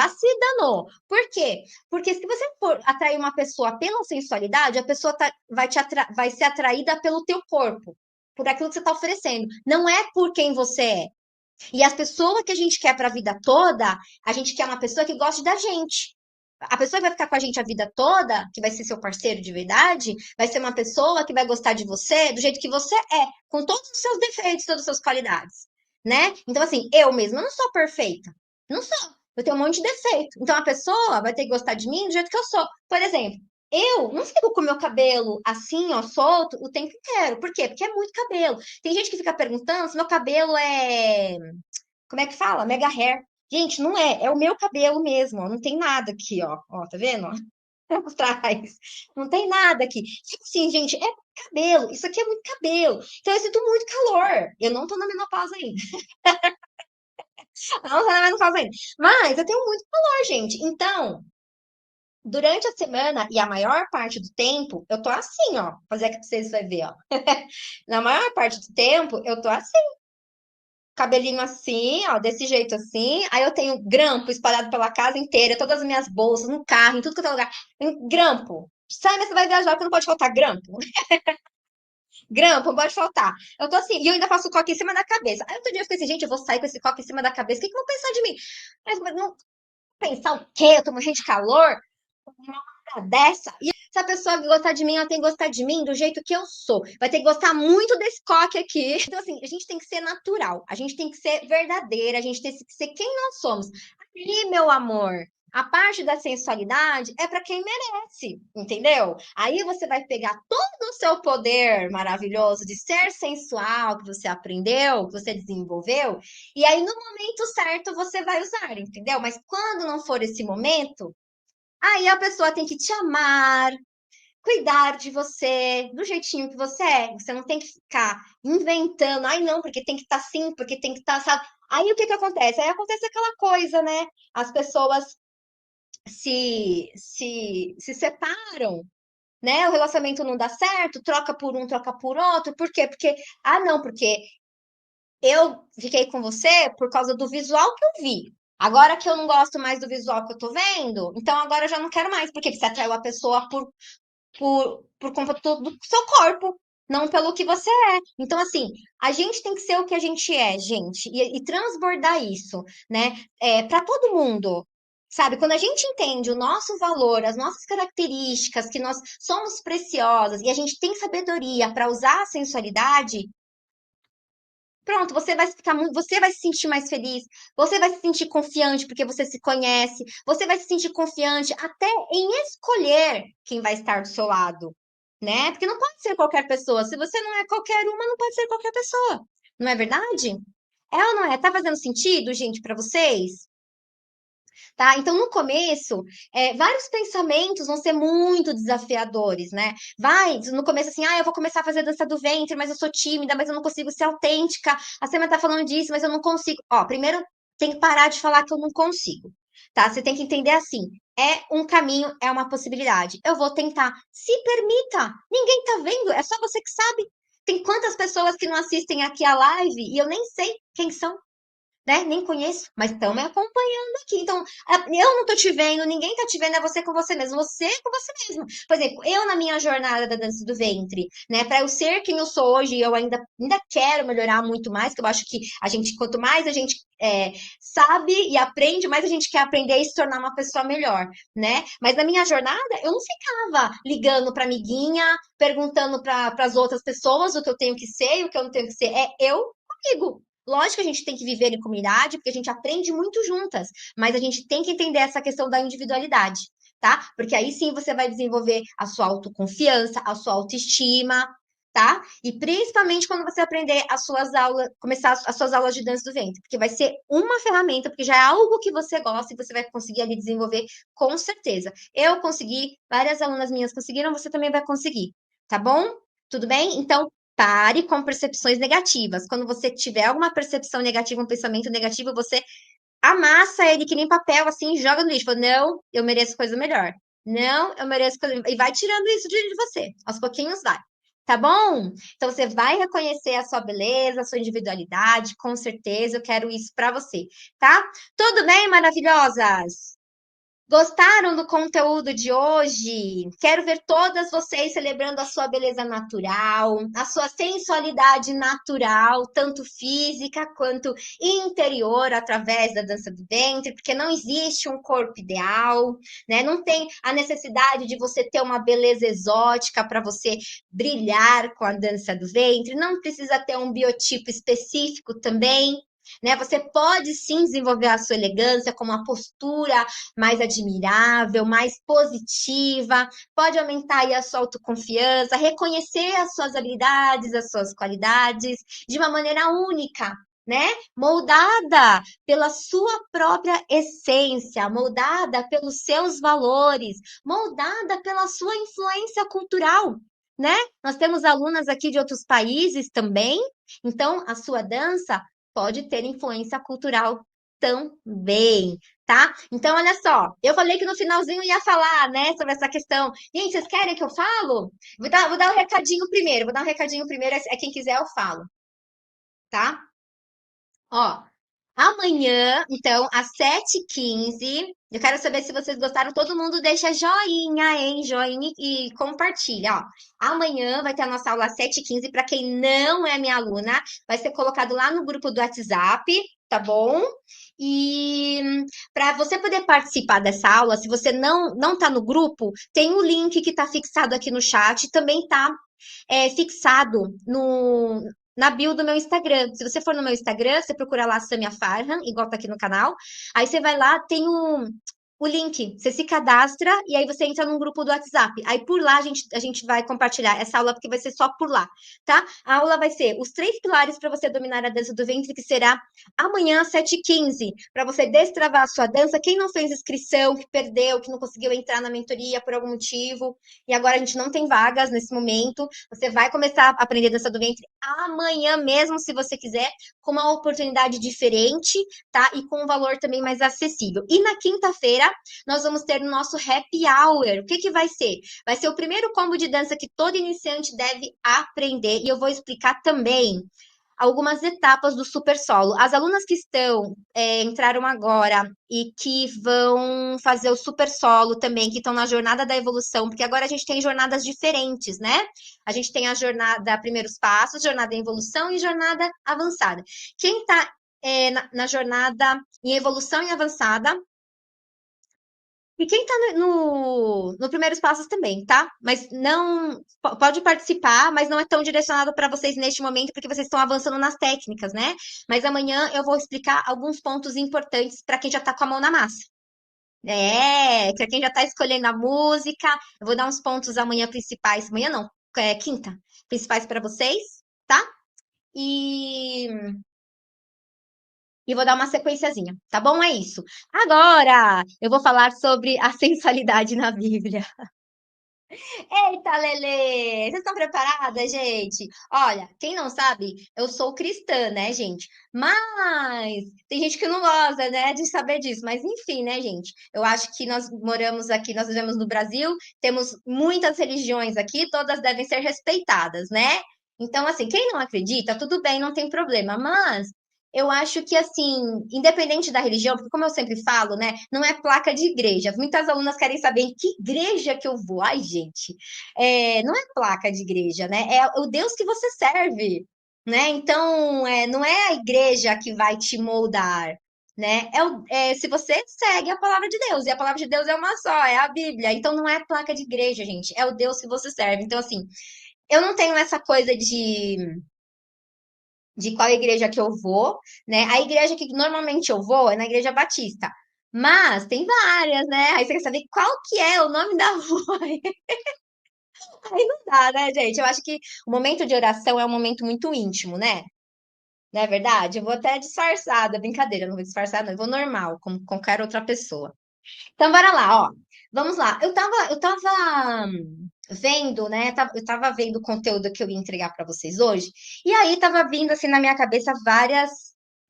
A: se danou. Por quê? Porque se você for atrair uma pessoa pela sensualidade, a pessoa vai ser atraída pelo teu corpo, por aquilo que você está oferecendo. Não é por quem você é. E as pessoas que a gente quer para a vida toda, a gente quer uma pessoa que goste da gente. A pessoa que vai ficar com a gente a vida toda, que vai ser seu parceiro de verdade, vai ser uma pessoa que vai gostar de você do jeito que você é, com todos os seus defeitos, todas as suas qualidades, né? Então, assim, eu mesma não sou perfeita. Não sou. Eu tenho um monte de defeito. Então, a pessoa vai ter que gostar de mim do jeito que eu sou. Por exemplo, eu não fico com o meu cabelo assim, ó, solto, o tempo inteiro. Por quê? Porque é muito cabelo. Tem gente que fica perguntando se meu cabelo é. Como é que fala? Mega hair. Gente, não é, é o meu cabelo mesmo, ó, não tem nada aqui, ó, tá vendo? Por trás. Não tem nada aqui. Tipo assim, gente, é cabelo. Isso aqui é muito cabelo. Então eu sinto muito calor. Eu não tô na menopausa ainda. Não tô na menopausa ainda. Mas eu tenho muito calor, gente. Então, durante a semana e a maior parte do tempo, eu tô assim, ó. Vou fazer aqui pra vocês vai ver, ó. Na maior parte do tempo, eu tô assim, cabelinho assim, ó, desse jeito assim. Aí eu tenho grampo espalhado pela casa inteira, todas as minhas bolsas, no carro, em tudo que é lugar. Tem grampo. Sai, mas você vai viajar, porque não pode faltar grampo. Grampo, não pode faltar. Eu tô assim, e eu ainda faço coque em cima da cabeça. Aí outro dia eu fiquei assim, gente, eu vou sair com esse coque em cima da cabeça. O que que vão pensar de mim? Mas não pensar o quê? Eu tô morrendo de calor? Uma hora dessa. E se a pessoa gostar de mim, ela tem que gostar de mim do jeito que eu sou. Vai ter que gostar muito desse coque aqui. Então, assim, a gente tem que ser natural. A gente tem que ser verdadeira. A gente tem que ser quem nós somos. E, meu amor, a parte da sensualidade é para quem merece, entendeu? Aí você vai pegar todo o seu poder maravilhoso de ser sensual que você aprendeu, que você desenvolveu, e aí no momento certo você vai usar, entendeu? Mas quando não for esse momento, aí a pessoa tem que te amar, cuidar de você do jeitinho que você é. Você não tem que ficar inventando, ai não, porque tem que estar assim, porque tem que estar, sabe? Aí o que que acontece? Aí acontece aquela coisa, né? As pessoas se separam, né? O relacionamento não dá certo, troca por um, troca por outro. Por quê? Porque, ah, não, porque eu fiquei com você por causa do visual que eu vi. Agora que eu não gosto mais do visual que eu tô vendo, então agora eu já não quero mais, porque você atraiu a pessoa por conta do seu corpo, não pelo que você é. Então, assim, a gente tem que ser o que a gente é, gente, e transbordar isso, né? É, para todo mundo. Sabe, quando a gente entende o nosso valor, as nossas características, que nós somos preciosas e a gente tem sabedoria para usar a sensualidade, pronto, você vai ficar muito, você vai se sentir mais feliz, você vai se sentir confiante porque você se conhece, você vai se sentir confiante até em escolher quem vai estar do seu lado, né? Porque não pode ser qualquer pessoa. Se você não é qualquer uma, não pode ser qualquer pessoa. Não é verdade? É ou não é? Tá fazendo sentido, gente, para vocês? Tá? Então, no começo, vários pensamentos vão ser muito desafiadores, né? Vai, no começo, assim, eu vou começar a fazer dança do ventre, mas eu sou tímida, mas eu não consigo ser autêntica. A Sema tá falando disso, mas eu não consigo. Ó, primeiro tem que parar de falar que eu não consigo, tá? Você tem que entender assim. É um caminho, é uma possibilidade. Eu vou tentar. Se permita. Ninguém tá vendo, é só você que sabe. Tem quantas pessoas que não assistem aqui a live e eu nem sei quem são, né? Nem conheço, mas estão me acompanhando aqui. Então, eu não tô te vendo, ninguém tá te vendo, é você com você mesmo, você com você mesmo. Por exemplo, eu na minha jornada da dança do ventre, né? Para eu ser quem eu sou hoje, eu ainda quero melhorar muito mais, que eu acho que a gente, quanto mais a gente sabe e aprende, mais a gente quer aprender e se tornar uma pessoa melhor, né? Mas na minha jornada, eu não ficava ligando para amiguinha, perguntando para as outras pessoas o que eu tenho que ser e o que eu não tenho que ser. É eu comigo. Lógico que a gente tem que viver em comunidade, porque a gente aprende muito juntas, mas a gente tem que entender essa questão da individualidade, tá? Porque aí sim você vai desenvolver a sua autoconfiança, a sua autoestima, tá? E principalmente quando você aprender as suas aulas, começar as suas aulas de dança do ventre, porque vai ser uma ferramenta, porque já é algo que você gosta e você vai conseguir ali desenvolver com certeza. Eu consegui, várias alunas minhas conseguiram, você também vai conseguir, tá bom? Tudo bem? Então, pare com percepções negativas. Quando você tiver alguma percepção negativa, um pensamento negativo, você amassa ele que nem papel, assim, e joga no lixo. Fala, não, eu mereço coisa melhor. Não, eu mereço coisa... E vai tirando isso de você. Aos pouquinhos vai. Tá bom? Então você vai reconhecer a sua beleza, a sua individualidade, com certeza. Eu quero isso para você, tá? Tudo bem, maravilhosas? Gostaram do conteúdo de hoje? Quero ver todas vocês celebrando a sua beleza natural, a sua sensualidade natural, tanto física quanto interior, através da dança do ventre, porque não existe um corpo ideal, né? Não tem a necessidade de você ter uma beleza exótica para você brilhar com a dança do ventre, não precisa ter um biotipo específico também, né? Você pode sim desenvolver a sua elegância com uma postura mais admirável, mais positiva, pode aumentar aí a sua autoconfiança, reconhecer as suas habilidades, as suas qualidades de uma maneira única, né? Moldada pela sua própria essência, moldada pelos seus valores, moldada pela sua influência cultural, né? Nós temos alunas aqui de outros países também, então a sua dança pode ter influência cultural também, tá? Então, olha só, eu falei que no finalzinho ia falar, né, sobre essa questão. Gente, vocês querem que eu falo? Vou dar um recadinho primeiro, vou dar um recadinho primeiro, é quem quiser eu falo, tá? Ó, amanhã, então, às 7h15, eu quero saber se vocês gostaram. Todo mundo deixa joinha, hein? Joinha e compartilha, ó. Amanhã vai ter a nossa aula às 7h15. Para quem não é minha aluna, vai ser colocado lá no grupo do WhatsApp, tá bom? E para você poder participar dessa aula, se você não tá no grupo, tem o link que tá fixado aqui no chat, também tá fixado na bio do meu Instagram. Se você for no meu Instagram, você procura lá Samia Farhan, igual tá aqui no canal. Aí você vai lá, tem o link. Você se cadastra e aí você entra num grupo do WhatsApp. Aí por lá a gente vai compartilhar essa aula, porque vai ser só por lá, tá? A aula vai ser os 3 pilares para você dominar a dança do ventre, que será amanhã às 7h15, para você destravar a sua dança. Quem não fez inscrição, que perdeu, que não conseguiu entrar na mentoria por algum motivo, e agora a gente não tem vagas nesse momento, você vai começar a aprender dança do ventre amanhã mesmo, se você quiser, com uma oportunidade diferente, tá? E com um valor também mais acessível. E na quinta-feira, nós vamos ter o nosso happy hour. O que que vai ser? Vai ser o primeiro combo de dança que todo iniciante deve aprender, e eu vou explicar também algumas etapas do super solo. As alunas que entraram agora e que vão fazer o super solo também, que estão na jornada da evolução, porque agora a gente tem jornadas diferentes, né? A gente tem a jornada primeiros passos, jornada em evolução e jornada avançada. Quem está na jornada em evolução e avançada, e quem tá no primeiros passos também, tá? Mas não pode participar, mas não é tão direcionado para vocês neste momento, porque vocês estão avançando nas técnicas, né? Mas amanhã eu vou explicar alguns pontos importantes para quem já tá com a mão na massa. Para quem já tá escolhendo a música, eu vou dar uns pontos amanhã principais. Amanhã não, quinta, principais para vocês, tá? E vou dar uma sequenciazinha, tá bom? É isso. Agora, eu vou falar sobre a sensualidade na Bíblia. Eita, Lelê! Vocês estão preparadas, gente? Olha, quem não sabe, eu sou cristã, né, gente? Mas tem gente que não gosta, né, de saber disso. Mas enfim, né, gente? Eu acho que nós moramos aqui, nós vivemos no Brasil, temos muitas religiões aqui, todas devem ser respeitadas, né? Então, assim, quem não acredita, tudo bem, não tem problema. Mas eu acho que, assim, independente da religião, porque como eu sempre falo, né, não é placa de igreja. Muitas alunas querem saber em que igreja que eu vou. Ai, gente, não é placa de igreja, né? É o Deus que você serve, né? Então, não é a igreja que vai te moldar, né? Se você segue a palavra de Deus, e a palavra de Deus é uma só, é a Bíblia. Então, não é placa de igreja, gente, é o Deus que você serve. Então, assim, eu não tenho essa coisa de qual igreja que eu vou, né? A igreja que normalmente eu vou é na Igreja Batista. Mas tem várias, né? Aí você quer saber qual que é o nome da rua. Aí não dá, né, gente? Eu acho que o momento de oração é um momento muito íntimo, né? Não é verdade? Eu vou até disfarçada, brincadeira, eu não vou disfarçar, não, eu vou normal, como qualquer outra pessoa. Então, bora lá, ó. Vamos lá. Eu tava vendo, né? Eu tava vendo o conteúdo que eu ia entregar para vocês hoje, e aí tava vindo assim na minha cabeça várias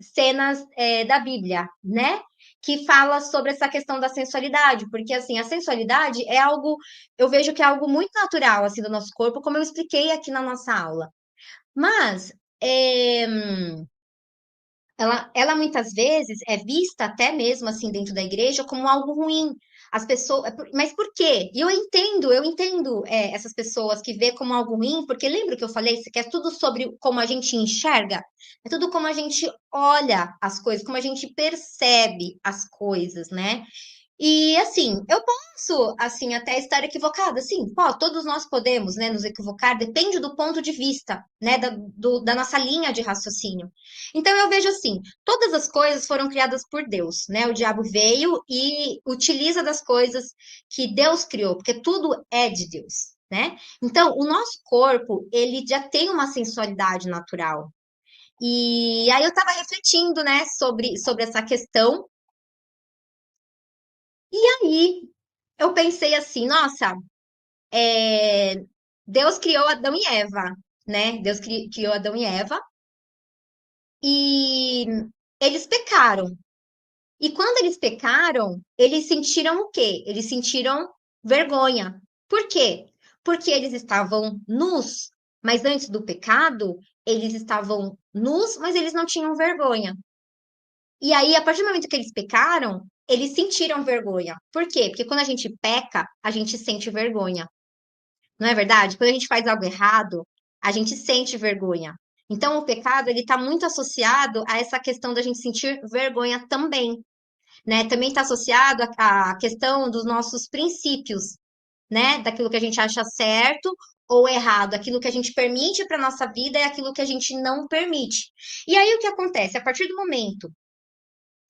A: cenas da Bíblia, né? Que fala sobre essa questão da sensualidade, porque assim, a sensualidade é algo, eu vejo que é algo muito natural assim do nosso corpo, como eu expliquei aqui na nossa aula. Mas é, ela muitas vezes é vista até mesmo assim dentro da igreja como algo ruim. As pessoas, mas por quê? E eu entendo essas pessoas que vê como algo ruim, porque lembra que eu falei que é tudo sobre como a gente enxerga, é tudo como a gente olha as coisas, como a gente percebe as coisas, né? E assim, eu posso, assim, até estar equivocada, sim, todos nós podemos, né, nos equivocar, depende do ponto de vista, né, da nossa linha de raciocínio. Então eu vejo assim, todas as coisas foram criadas por Deus, né? O diabo veio e utiliza das coisas que Deus criou, porque tudo é de Deus, né? Então, o nosso corpo, ele já tem uma sensualidade natural. E aí eu estava refletindo, né, sobre essa questão. E aí eu pensei assim, nossa, é, Deus criou Adão e Eva, né? Deus criou Adão e Eva e eles pecaram. E quando eles pecaram, eles sentiram o quê? Eles sentiram vergonha. Por quê? Porque eles estavam nus, mas antes do pecado, eles estavam nus, mas eles não tinham vergonha. E aí, a partir do momento que eles pecaram, eles sentiram vergonha. Por quê? Porque quando a gente peca, a gente sente vergonha. Não é verdade? Quando a gente faz algo errado, a gente sente vergonha. Então, o pecado, ele está muito associado a essa questão da gente sentir vergonha também, né? Também está associado à questão dos nossos princípios, né? Daquilo que a gente acha certo ou errado, aquilo que a gente permite para nossa vida e aquilo que a gente não permite. E aí, o que acontece? A partir do momento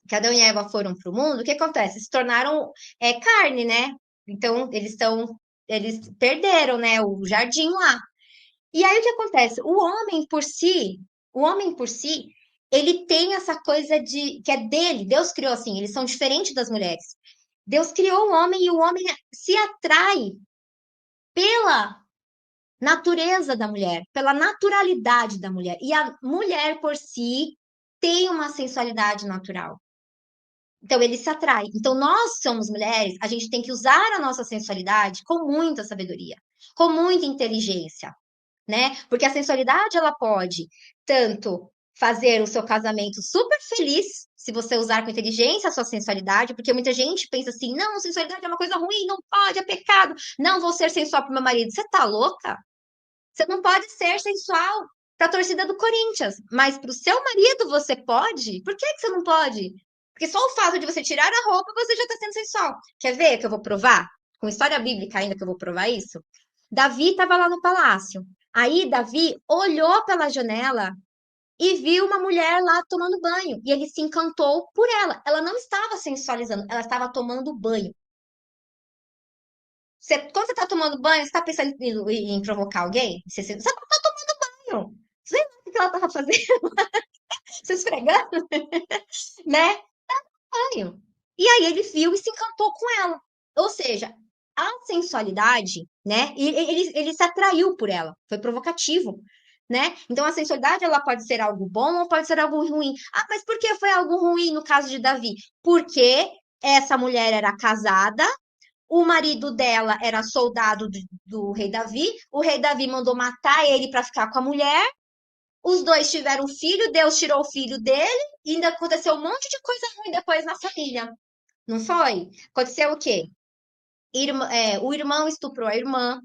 A: que Adão e Eva foram para o mundo, o que acontece? Se tornaram carne, né? Então, eles perderam, né, o jardim lá. E aí o que acontece? O homem por si, ele tem essa coisa de que é dele. Deus criou assim, eles são diferentes das mulheres. Deus criou o homem e o homem se atrai pela natureza da mulher, pela naturalidade da mulher. E a mulher por si tem uma sensualidade natural. Então ele se atrai. Então nós somos mulheres, a gente tem que usar a nossa sensualidade com muita sabedoria, com muita inteligência, né? Porque a sensualidade ela pode tanto fazer o seu casamento super feliz, se você usar com inteligência a sua sensualidade, porque muita gente pensa assim: não, sensualidade é uma coisa ruim, não pode, é pecado. Não vou ser sensual para meu marido. Você tá louca? Você não pode ser sensual para a torcida do Corinthians, mas para o seu marido você pode? Por que você não pode? Porque só o fato de você tirar a roupa, você já está sendo sensual. Quer ver que eu vou provar? Com história bíblica ainda que eu vou provar isso? Davi estava lá no palácio. Aí Davi olhou pela janela e viu uma mulher lá tomando banho. E ele se encantou por ela. Ela não estava sensualizando, ela estava tomando banho. Quando você está tomando banho, você está pensando em provocar alguém? Você não está tomando banho. Você lembra o que ela estava fazendo? Se esfregando, né? Banho. E aí ele viu e se encantou com ela. Ou seja, a sensualidade, né? Ele se atraiu por ela. Foi provocativo. Né? Então a sensualidade ela pode ser algo bom ou pode ser algo ruim. Ah, mas por que foi algo ruim no caso de Davi? Porque essa mulher era casada, o marido dela era soldado do rei Davi, o rei Davi mandou matar ele para ficar com a mulher. Os dois tiveram um filho, Deus tirou o filho dele, e ainda aconteceu um monte de coisa ruim depois na família. Não foi? Aconteceu o quê? O irmão estuprou a irmã,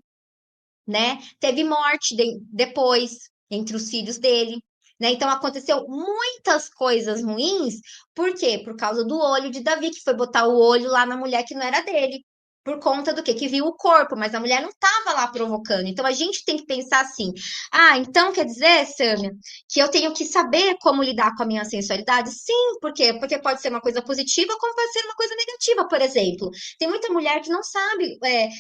A: né? Teve morte depois entre os filhos dele, né? Então aconteceu muitas coisas ruins, por quê? Por causa do olho de Davi, que foi botar o olho lá na mulher que não era dele. Por conta do quê? Que viu o corpo, mas a mulher não estava lá provocando. Então a gente tem que pensar assim: ah, então quer dizer, Sâmia, que eu tenho que saber como lidar com a minha sensualidade? Sim, por quê? Porque pode ser uma coisa positiva, como pode ser uma coisa negativa, por exemplo. Tem muita mulher que não sabe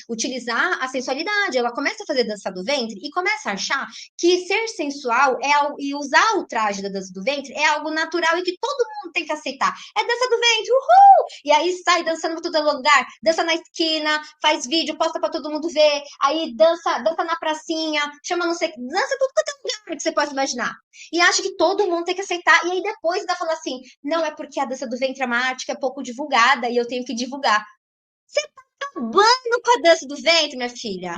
A: utilizar a sensualidade. Ela começa a fazer dança do ventre e começa a achar que ser sensual e usar o traje da dança do ventre é algo natural e que todo mundo tem que aceitar. É dança do ventre, uhul! E aí sai dançando para todo lugar, dança na esquina, faz vídeo, posta para todo mundo ver, aí dança na pracinha, chama não sei, dança tudo quanto é lugar que você pode imaginar. E acha que todo mundo tem que aceitar. E aí depois ainda fala assim: não, é porque a dança do ventre é uma arte que é pouco divulgada e eu tenho que divulgar. Você tá acabando com a dança do ventre, minha filha.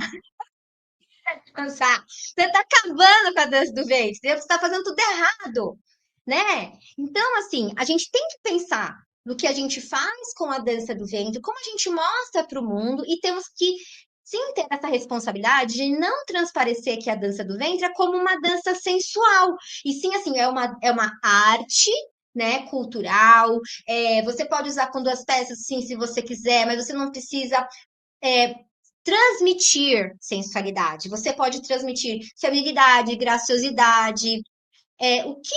A: Descansar. Você tá acabando com a dança do ventre. Você tá fazendo tudo errado, né? Então, assim, a gente tem que pensar no que a gente faz com a dança do ventre, como a gente mostra para o mundo, e temos que sim ter essa responsabilidade de não transparecer que a dança do ventre é como uma dança sensual. E sim, assim, é uma arte. Né, cultural, você pode usar com duas peças, sim, se você quiser, mas você não precisa é, transmitir sensualidade. Você pode transmitir feminilidade, graciosidade, o que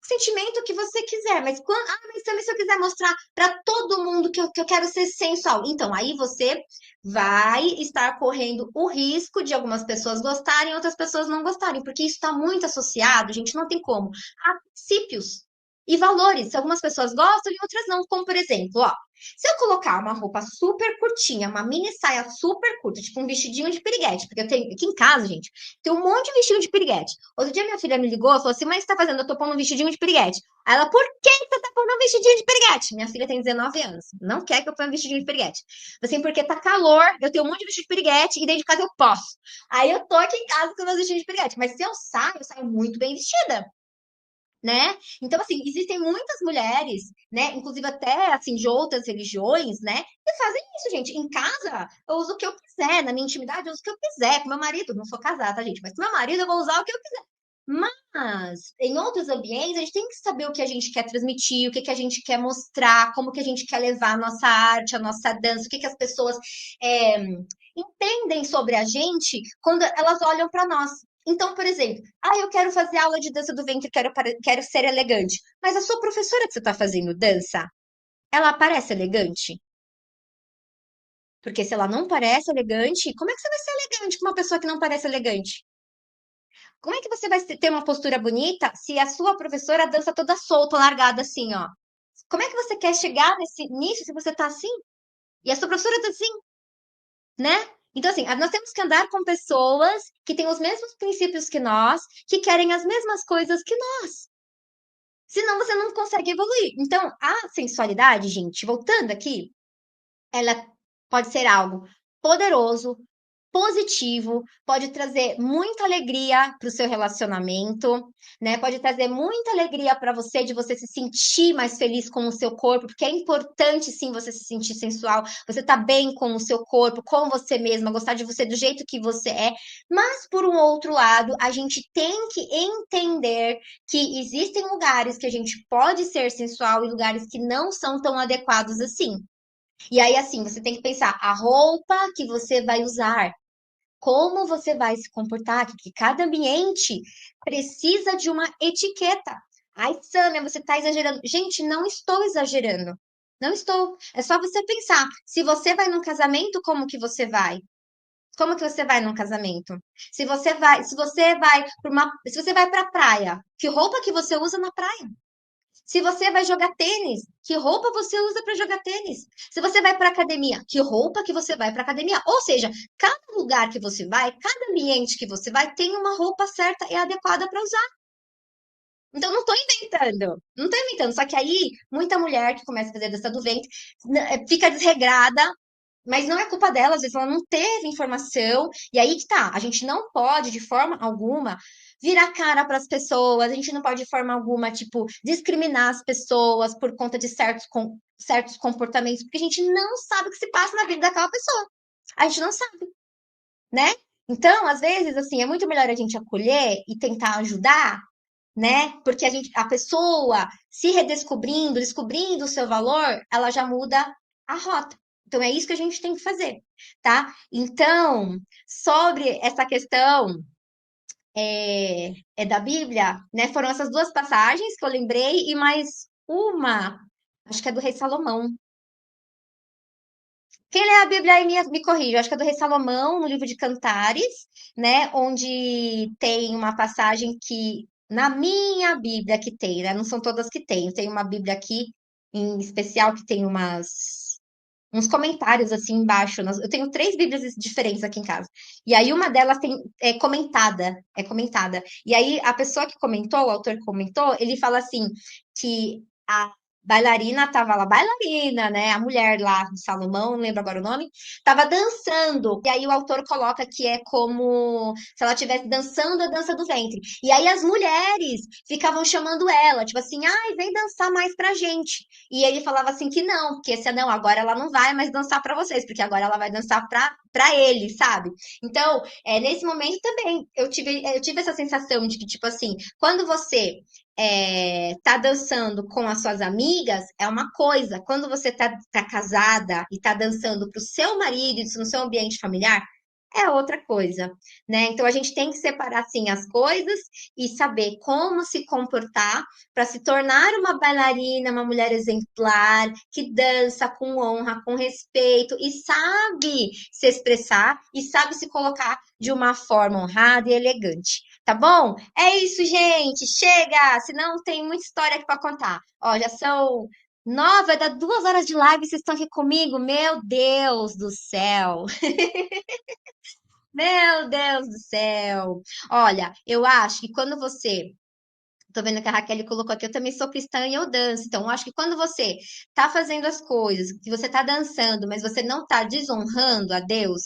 A: sentimento que você quiser, mas quando, mas também se eu quiser mostrar para todo mundo que eu quero ser sensual, então aí você vai estar correndo o risco de algumas pessoas gostarem, outras pessoas não gostarem, porque isso está muito associado, gente, não tem como, a princípios e valores. Algumas pessoas gostam e outras não, como por exemplo, ó, se eu colocar uma roupa super curtinha, uma mini saia super curta, tipo um vestidinho de piriguete, porque eu tenho aqui em casa, gente, tem um monte de vestido de piriguete. Outro dia minha filha me ligou e falou assim: Mas você tá fazendo? Eu tô pondo um vestidinho de piriguete. Aí ela, por que você tá pondo um vestidinho de piriguete? Minha filha tem 19 anos. Não quer que eu ponha um vestidinho de piriguete. Assim, porque tá calor, eu tenho um monte de vestido de piriguete e dentro de casa eu posso. Aí eu tô aqui em casa com meus vestidos de piriguete. Mas se eu saio muito bem vestida, né? Então, assim, existem muitas mulheres, né? Inclusive até, assim, de outras religiões, né? Que fazem isso, gente. Em casa, eu uso o que eu quiser. Na minha intimidade, eu uso o que eu quiser. Com meu marido, não sou casada, tá, gente? Mas com meu marido, eu vou usar o que eu quiser. Mas, em outros ambientes, a gente tem que saber o que a gente quer transmitir, o que que a gente quer mostrar, como que a gente quer levar a nossa arte, a nossa dança, o que que as pessoas é, entendem sobre a gente quando elas olham para nós. Então, por exemplo, eu quero fazer aula de dança do ventre, quero ser elegante. Mas a sua professora que você está fazendo dança, ela parece elegante? Porque se ela não parece elegante, como é que você vai ser elegante com uma pessoa que não parece elegante? Como é que você vai ter uma postura bonita se a sua professora dança toda solta, largada assim, ó? Como é que você quer chegar nisso se você tá assim? E a sua professora tá assim, né? Então, assim, nós temos que andar com pessoas que têm os mesmos princípios que nós, que querem as mesmas coisas que nós. Senão você não consegue evoluir. Então, a sensualidade, gente, voltando aqui, ela pode ser algo poderoso, positivo, pode trazer muita alegria para o seu relacionamento, né? Pode trazer muita alegria para você de você se sentir mais feliz com o seu corpo, porque é importante sim você se sentir sensual, você tá bem com o seu corpo, com você mesma, gostar de você do jeito que você é. Mas por um outro lado, a gente tem que entender que existem lugares que a gente pode ser sensual e lugares que não são tão adequados assim. E aí, assim, você tem que pensar a roupa que você vai usar, como você vai se comportar, que cada ambiente precisa de uma etiqueta. Ai, Sâmia, você está exagerando. Gente, não estou exagerando. Não estou. É só você pensar. Se você vai num casamento, como que você vai? Como que você vai num casamento? Se você vai se você vai para a praia, que roupa que você usa na praia? Se você vai jogar tênis, que roupa você usa para jogar tênis? Se você vai para academia, que roupa que você vai para academia? Ou seja, cada lugar que você vai, cada ambiente que você vai, tem uma roupa certa e adequada para usar. Então, não estou inventando. Não estou inventando. Só que aí, muita mulher que começa a fazer dança do ventre fica desregrada, mas não é culpa dela, às vezes ela não teve informação, e aí que tá, a gente não pode, de forma alguma, virar cara para as pessoas, a gente não pode, de forma alguma, tipo, discriminar as pessoas por conta de certos comportamentos, porque a gente não sabe o que se passa na vida daquela pessoa. A gente não sabe, né? Então, às vezes, assim, é muito melhor a gente acolher e tentar ajudar, né? Porque a pessoa se redescobrindo, descobrindo o seu valor, ela já muda a rota. Então é isso que a gente tem que fazer, tá? Então, sobre essa questão da Bíblia, né? Foram essas duas passagens que eu lembrei e mais uma, acho que é do Rei Salomão. Quem lê a Bíblia aí me corrija, acho que é do Rei Salomão, no livro de Cantares, né? Onde tem uma passagem que, na minha Bíblia que tem, né? Não são todas que tem. Tem uma Bíblia aqui, em especial, que tem uns comentários assim embaixo. Eu tenho três Bíblias diferentes aqui em casa. E aí uma delas é comentada. E aí a pessoa que comentou, o autor que comentou, ele fala assim que a bailarina tava lá, bailarina, né? A mulher lá de Salomão, não lembro agora o nome, tava dançando. E aí o autor coloca que é como se ela estivesse dançando a dança do ventre. E aí as mulheres ficavam chamando ela, tipo assim, ai, vem dançar mais pra gente. E ele falava assim que não, porque esse não, agora ela não vai mais dançar para vocês, porque agora ela vai dançar para ele, sabe? Então, nesse momento também eu tive essa sensação de que, tipo assim, quando você tá dançando com as suas amigas, é uma coisa. Quando você tá casada e tá dançando pro seu marido, isso no seu ambiente familiar, é outra coisa, né? Então a gente tem que separar assim as coisas e saber como se comportar para se tornar uma bailarina, uma mulher exemplar, que dança com honra, com respeito e sabe se expressar e sabe se colocar de uma forma honrada e elegante. Tá bom? É isso, gente. Chega! Senão tem muita história aqui para contar. Ó, já são 9, vai dar 2 horas de live, vocês estão aqui comigo? Meu Deus do céu! Meu Deus do céu! Olha, eu acho que quando você. Tô vendo que a Raquel colocou aqui, eu também sou cristã e eu danço. Então, eu acho que quando você tá fazendo as coisas, que você tá dançando, mas você não tá desonrando a Deus,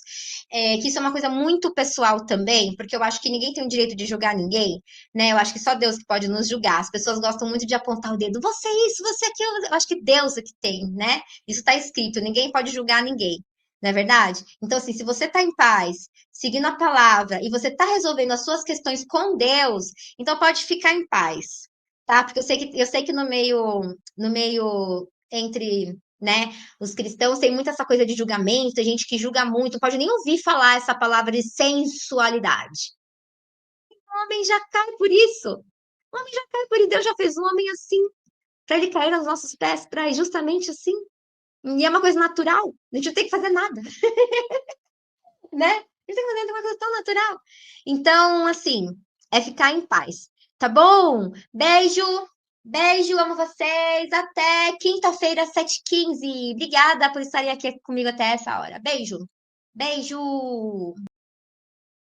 A: que isso é uma coisa muito pessoal também, porque eu acho que ninguém tem o direito de julgar ninguém, né? Eu acho que só Deus que pode nos julgar. As pessoas gostam muito de apontar o dedo, você é isso, você é aquilo. Eu acho que Deus é que tem, né? Isso tá escrito, ninguém pode julgar ninguém. Não é verdade? Então, assim, se você tá em paz, seguindo a palavra, e você tá resolvendo as suas questões com Deus, então pode ficar em paz, tá? Porque eu sei que no meio entre, né, os cristãos tem muito essa coisa de julgamento, tem gente que julga muito, não pode nem ouvir falar essa palavra de sensualidade. O homem já cai por isso. O homem já cai por isso. Deus já fez o homem assim, para ele cair aos nossos pés, para justamente assim. E é uma coisa natural. A gente não tem que fazer nada, né? A gente tem que fazer uma coisa tão natural. Então, assim, é ficar em paz. Tá bom? Beijo, beijo, amo vocês. Até quinta-feira, 7h15. Obrigada por estarem aqui comigo até essa hora. Beijo, beijo.